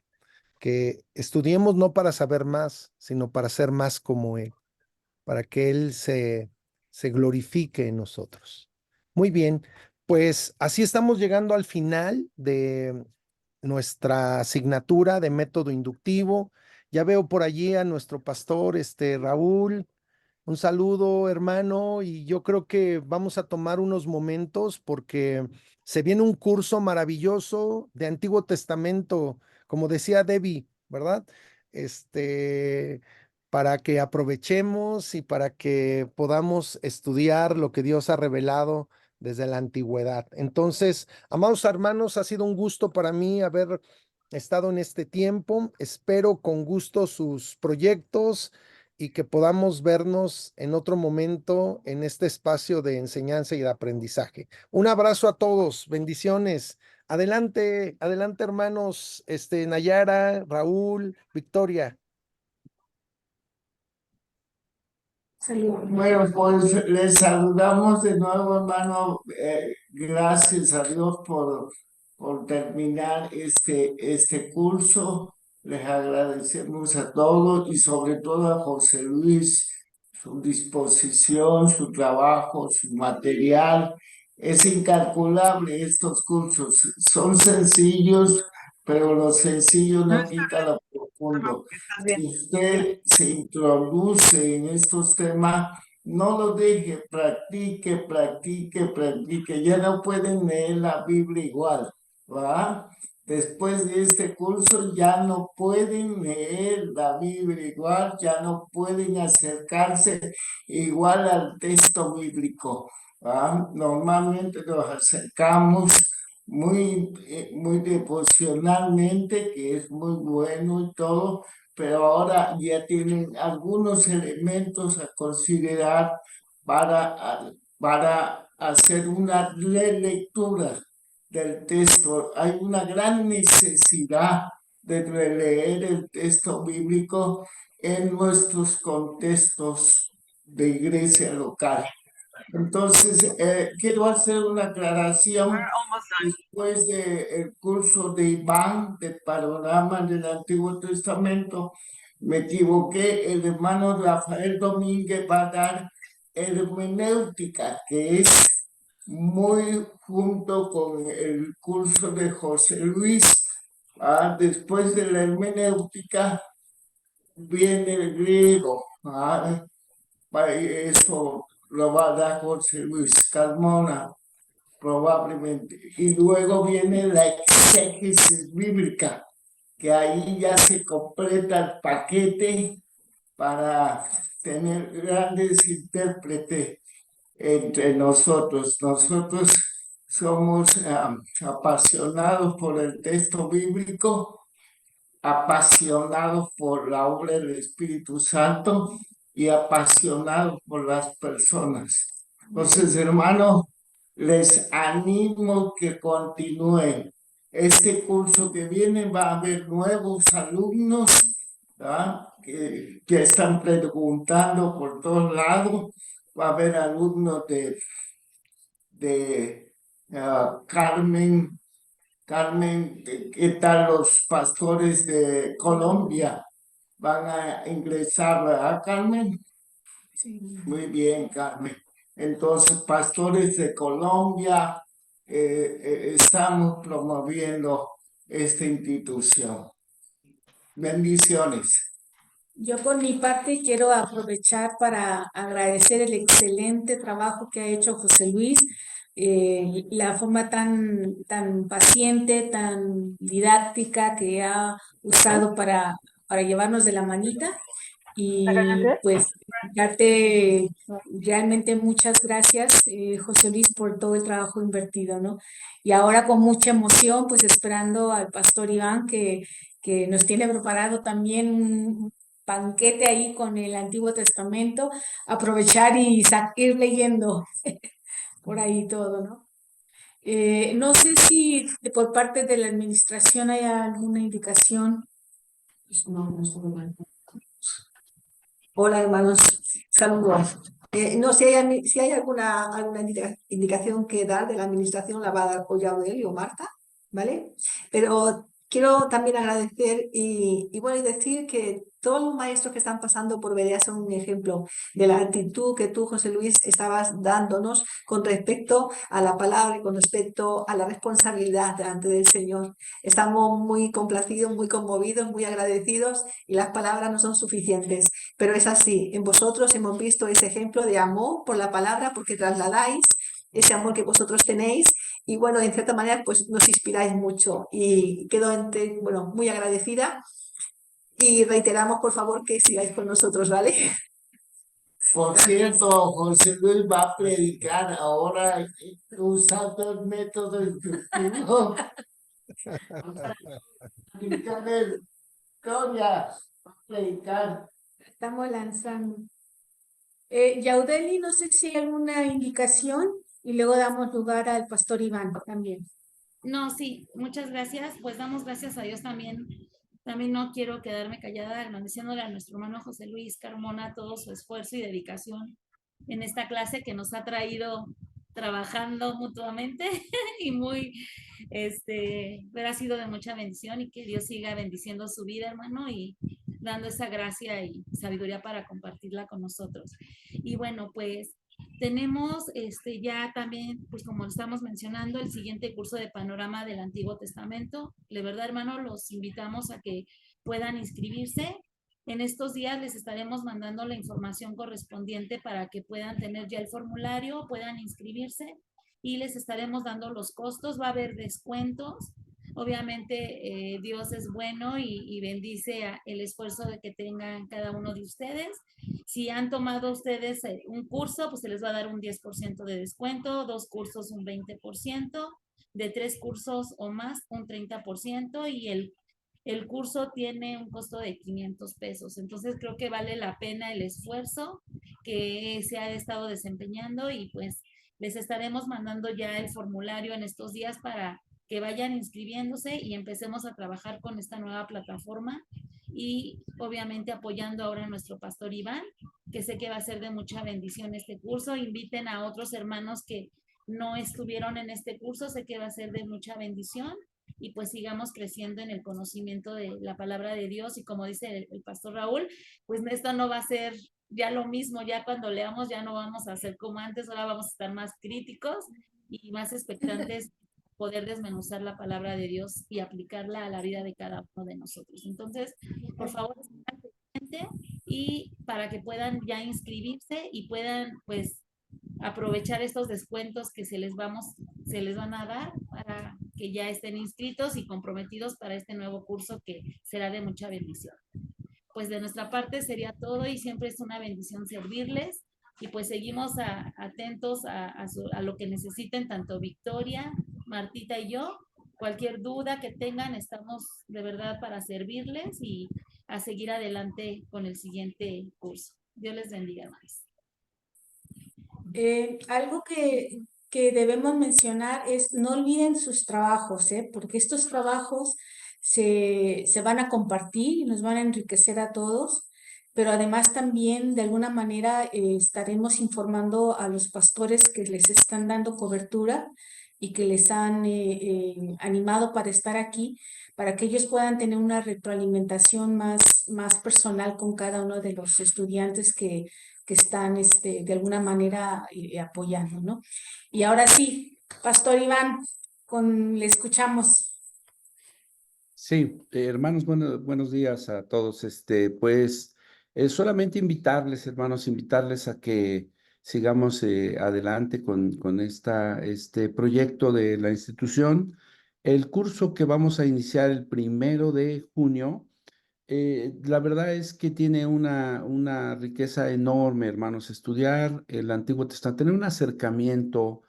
que estudiemos no para saber más, sino para ser más como Él, para que Él se glorifique en nosotros. Muy bien, pues así estamos llegando al final de nuestra asignatura de método inductivo. Ya veo por allí a nuestro pastor, Raúl. Un saludo, hermano, y yo creo que vamos a tomar unos momentos porque se viene un curso maravilloso de Antiguo Testamento, como decía Debbie, ¿verdad? Este, para que aprovechemos y para que podamos estudiar lo que Dios ha revelado desde la antigüedad. Entonces, amados hermanos, ha sido un gusto para mí haber estado en este tiempo. Espero con gusto sus proyectos y que podamos vernos en otro momento en este espacio de enseñanza y de aprendizaje. Un abrazo a todos, bendiciones. Adelante, adelante hermanos, Nayara, Raúl, Victoria. Bueno, pues les saludamos de nuevo, hermano. Gracias a Dios por terminar este curso. Les agradecemos a todos y sobre todo a José Luis, su disposición, su trabajo, su material. Es incalculable estos cursos. Son sencillos, pero lo sencillo no quita lo profundo. Si usted se introduce en estos temas, no lo deje, practique, practique, practique. Ya no pueden leer la Biblia igual, ¿va? Después de este curso ya no pueden leer la Biblia igual, ya no pueden acercarse igual al texto bíblico, ¿va? Normalmente nos acercamos muy devocionalmente, que es muy bueno y todo, pero ahora ya tienen algunos elementos a considerar para hacer una relectura del texto. Hay una gran necesidad de releer el texto bíblico en nuestros contextos de iglesia local. Entonces, quiero hacer una aclaración. Después del curso de Iván, de Panorama del Antiguo Testamento, me equivoqué. El hermano Rafael Domínguez va a dar hermenéutica, que es muy junto con el curso de José Luis. Después de la hermenéutica viene el griego. Eso lo va a dar José Luis Carmona, probablemente. Y luego viene la exégesis bíblica, que ahí ya se completa el paquete para tener grandes intérpretes entre nosotros. Nosotros somos apasionados por el texto bíblico, apasionados por la obra del Espíritu Santo y apasionados por las personas. Entonces, hermanos, les animo que continúen. Este curso que viene va a haber nuevos alumnos, ¿verdad? que están preguntando por todos lados. Va a haber alumnos de Carmen, ¿qué tal los pastores de Colombia? Van a ingresar, ¿verdad, Carmen? Sí. Muy bien, Carmen. Entonces, pastores de Colombia, estamos promoviendo esta institución. Bendiciones. Yo por mi parte quiero aprovechar para agradecer el excelente trabajo que ha hecho José Luis, la forma tan paciente, tan didáctica que ha usado para llevarnos de la manita. Y pues darte realmente muchas gracias, José Luis, por todo el trabajo invertido, ¿no? Y ahora con mucha emoción, pues esperando al pastor Iván que nos tiene preparado también un banquete ahí con el Antiguo Testamento, aprovechar y ir leyendo por ahí todo, ¿no? No sé si por parte de la administración hay alguna indicación. Pues no estuvo mal. Hola hermanos, saludos. No sé si hay alguna indicación que dar de la administración, la va a dar o Yaudel o Marta, ¿vale? Pero quiero también agradecer y bueno, y decir que todos los maestros que están pasando por Berea son un ejemplo de la actitud que tú, José Luis, estabas dándonos con respecto a la palabra y con respecto a la responsabilidad delante del Señor. Estamos muy complacidos, muy conmovidos, muy agradecidos y las palabras no son suficientes, pero es así. En vosotros hemos visto ese ejemplo de amor por la palabra porque trasladáis ese amor que vosotros tenéis y bueno, en cierta manera pues nos inspiráis mucho y quedo muy agradecida y reiteramos por favor que sigáis con nosotros, ¿vale? Por cierto, José Luis va a predicar ahora usando el método instructivo. Victoria va a predicar Estamos lanzando. Yaudeli, no sé si hay alguna indicación y luego damos lugar al pastor Iván también. No, sí, muchas gracias. Pues damos gracias a Dios también. También no quiero quedarme callada agradeciéndole a nuestro hermano José Luis Carmona todo su esfuerzo y dedicación en esta clase que nos ha traído trabajando mutuamente y muy, pero ha sido de mucha bendición y que Dios siga bendiciendo su vida, hermano, y dando esa gracia y sabiduría para compartirla con nosotros. Y bueno, pues tenemos ya también, pues como estamos mencionando, el siguiente curso de panorama del Antiguo Testamento. De verdad, hermano, los invitamos a que puedan inscribirse. En estos días les estaremos mandando la información correspondiente para que puedan tener ya el formulario, puedan inscribirse y les estaremos dando los costos. Va a haber descuentos. Obviamente Dios es bueno y bendice el esfuerzo de que tengan cada uno de ustedes. Si han tomado ustedes un curso, pues se les va a dar un 10% de descuento, 2 cursos un 20%, de 3 cursos o más un 30% y el curso tiene un costo de 500 pesos. Entonces creo que vale la pena el esfuerzo que se ha estado desempeñando y pues les estaremos mandando ya el formulario en estos días para que vayan inscribiéndose y empecemos a trabajar con esta nueva plataforma y obviamente apoyando ahora a nuestro pastor Iván, que sé que va a ser de mucha bendición este curso. Inviten a otros hermanos que no estuvieron en este curso, sé que va a ser de mucha bendición y pues sigamos creciendo en el conocimiento de la palabra de Dios y como dice el pastor Raúl, pues esto no va a ser ya lo mismo, ya cuando leamos ya no vamos a ser como antes, ahora vamos a estar más críticos y más expectantes poder desmenuzar la palabra de Dios y aplicarla a la vida de cada uno de nosotros. Entonces, por favor, estén pendientes y para que puedan ya inscribirse y puedan, pues, aprovechar estos descuentos que se les van a dar para que ya estén inscritos y comprometidos para este nuevo curso que será de mucha bendición. Pues de nuestra parte sería todo y siempre es una bendición servirles y pues seguimos atentos a lo que necesiten tanto Victoria, Martita y yo. Cualquier duda que tengan, estamos de verdad para servirles y a seguir adelante con el siguiente curso. Dios les bendiga, hermanos. Algo que debemos mencionar es no olviden sus trabajos, porque estos trabajos se van a compartir y nos van a enriquecer a todos, pero además también de alguna manera estaremos informando a los pastores que les están dando cobertura y que les han animado para estar aquí, para que ellos puedan tener una retroalimentación más personal con cada uno de los estudiantes que están de alguna manera apoyando, ¿no? Y ahora sí, Pastor Iván, le escuchamos. Sí, hermanos, buenos días a todos. Pues solamente invitarles, hermanos, invitarles a que sigamos adelante con este proyecto de la institución. El curso que vamos a iniciar el 1 de junio, la verdad es que tiene una riqueza enorme, hermanos. Estudiar el Antiguo Testamento, tener un acercamiento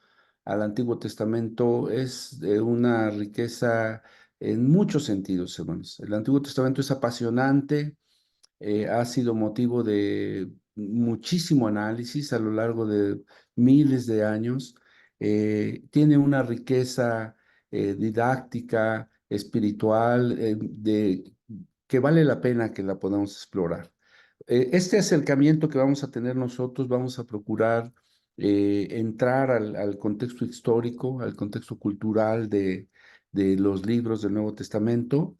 al Antiguo Testamento es una riqueza en muchos sentidos, hermanos. El Antiguo Testamento es apasionante, ha sido motivo de muchísimo análisis a lo largo de miles de años. Tiene una riqueza didáctica, espiritual, que vale la pena que la podamos explorar. Este acercamiento que vamos a tener nosotros, vamos a procurar entrar al contexto histórico, al contexto cultural de los libros del Nuevo Testamento.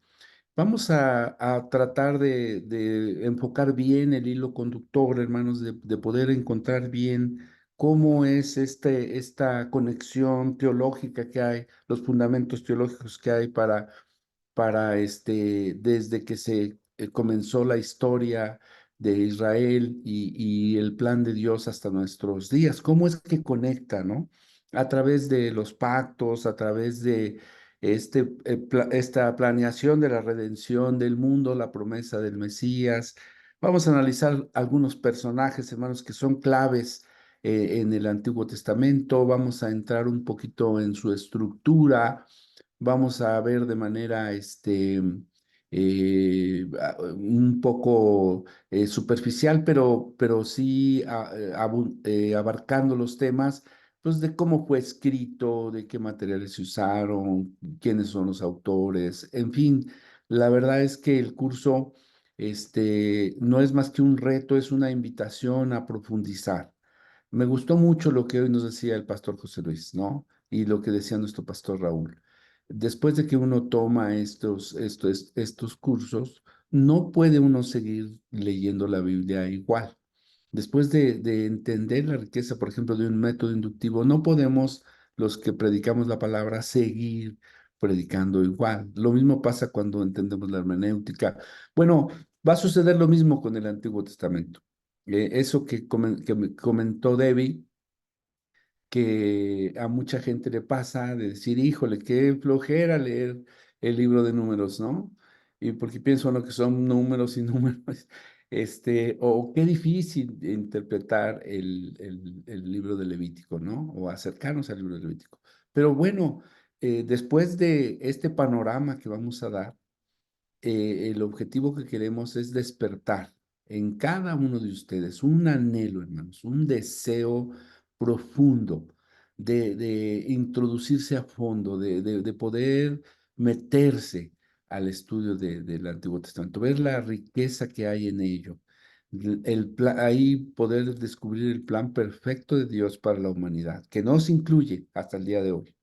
Vamos a tratar de enfocar bien el hilo conductor, hermanos, de poder encontrar bien cómo es esta conexión teológica que hay, los fundamentos teológicos que hay desde que se comenzó la historia de Israel y el plan de Dios hasta nuestros días. ¿Cómo es que conecta, no? A través de los pactos, a través de esta planeación de la redención del mundo, la promesa del Mesías. Vamos a analizar algunos personajes, hermanos, que son claves en el Antiguo Testamento. Vamos a entrar un poquito en su estructura. Vamos a ver de manera un poco superficial, pero sí abarcando los temas, pues de cómo fue escrito, de qué materiales se usaron, quiénes son los autores, en fin, la verdad es que el curso no es más que un reto, es una invitación a profundizar. Me gustó mucho lo que hoy nos decía el pastor José Luis, ¿no? Y lo que decía nuestro pastor Raúl. Después de que uno toma estos cursos, no puede uno seguir leyendo la Biblia igual. Después de entender la riqueza, por ejemplo, de un método inductivo, no podemos, los que predicamos la palabra, seguir predicando igual. Lo mismo pasa cuando entendemos la hermenéutica. Bueno, va a suceder lo mismo con el Antiguo Testamento. Eso que me comentó Debbie, que a mucha gente le pasa de decir, híjole, qué flojera leer el libro de Números, ¿no? Y porque pienso uno que son números y números, o qué difícil interpretar el libro de Levítico, ¿no? O acercarnos al libro de Levítico. Pero bueno, después de este panorama que vamos a dar, el objetivo que queremos es despertar en cada uno de ustedes un anhelo, hermanos, un deseo profundo de introducirse a fondo, de poder meterse al estudio del Antiguo Testamento, ver la riqueza que hay en ello, ahí poder descubrir el plan perfecto de Dios para la humanidad, que nos incluye hasta el día de hoy.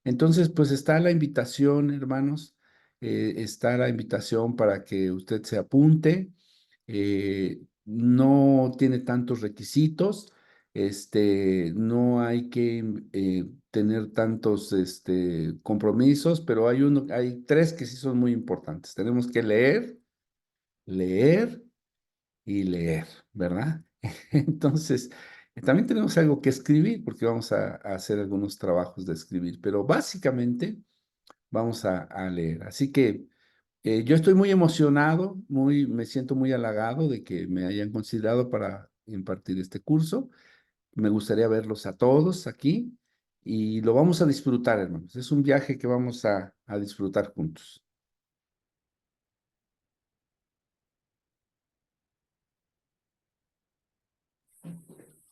Entonces, pues está la invitación, hermanos, está la invitación para que usted se apunte. No tiene tantos requisitos, no hay que tener tantos compromisos, pero hay tres que sí son muy importantes. Tenemos que leer, leer y leer, ¿verdad? Entonces, también tenemos algo que escribir, porque vamos a hacer algunos trabajos de escribir, pero básicamente vamos a leer. Así que yo estoy muy emocionado, me siento muy halagado de que me hayan considerado para impartir este curso. Me gustaría verlos a todos aquí y lo vamos a disfrutar, hermanos. Es un viaje que vamos a disfrutar juntos.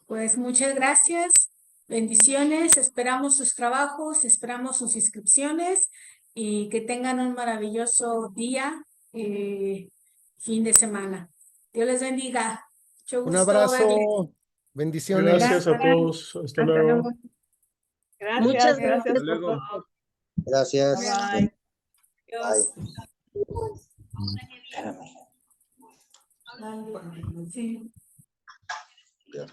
Pues muchas gracias, bendiciones, esperamos sus trabajos, esperamos sus inscripciones y que tengan un maravilloso día, fin de semana. Dios les bendiga. Mucho Un gusto verles. abrazo, bendiciones. Gracias a todos. Hasta luego. Gracias, Muchas gracias Hasta por luego. todo. Gracias. Bye. Adiós. Espérame. Sí. Dios.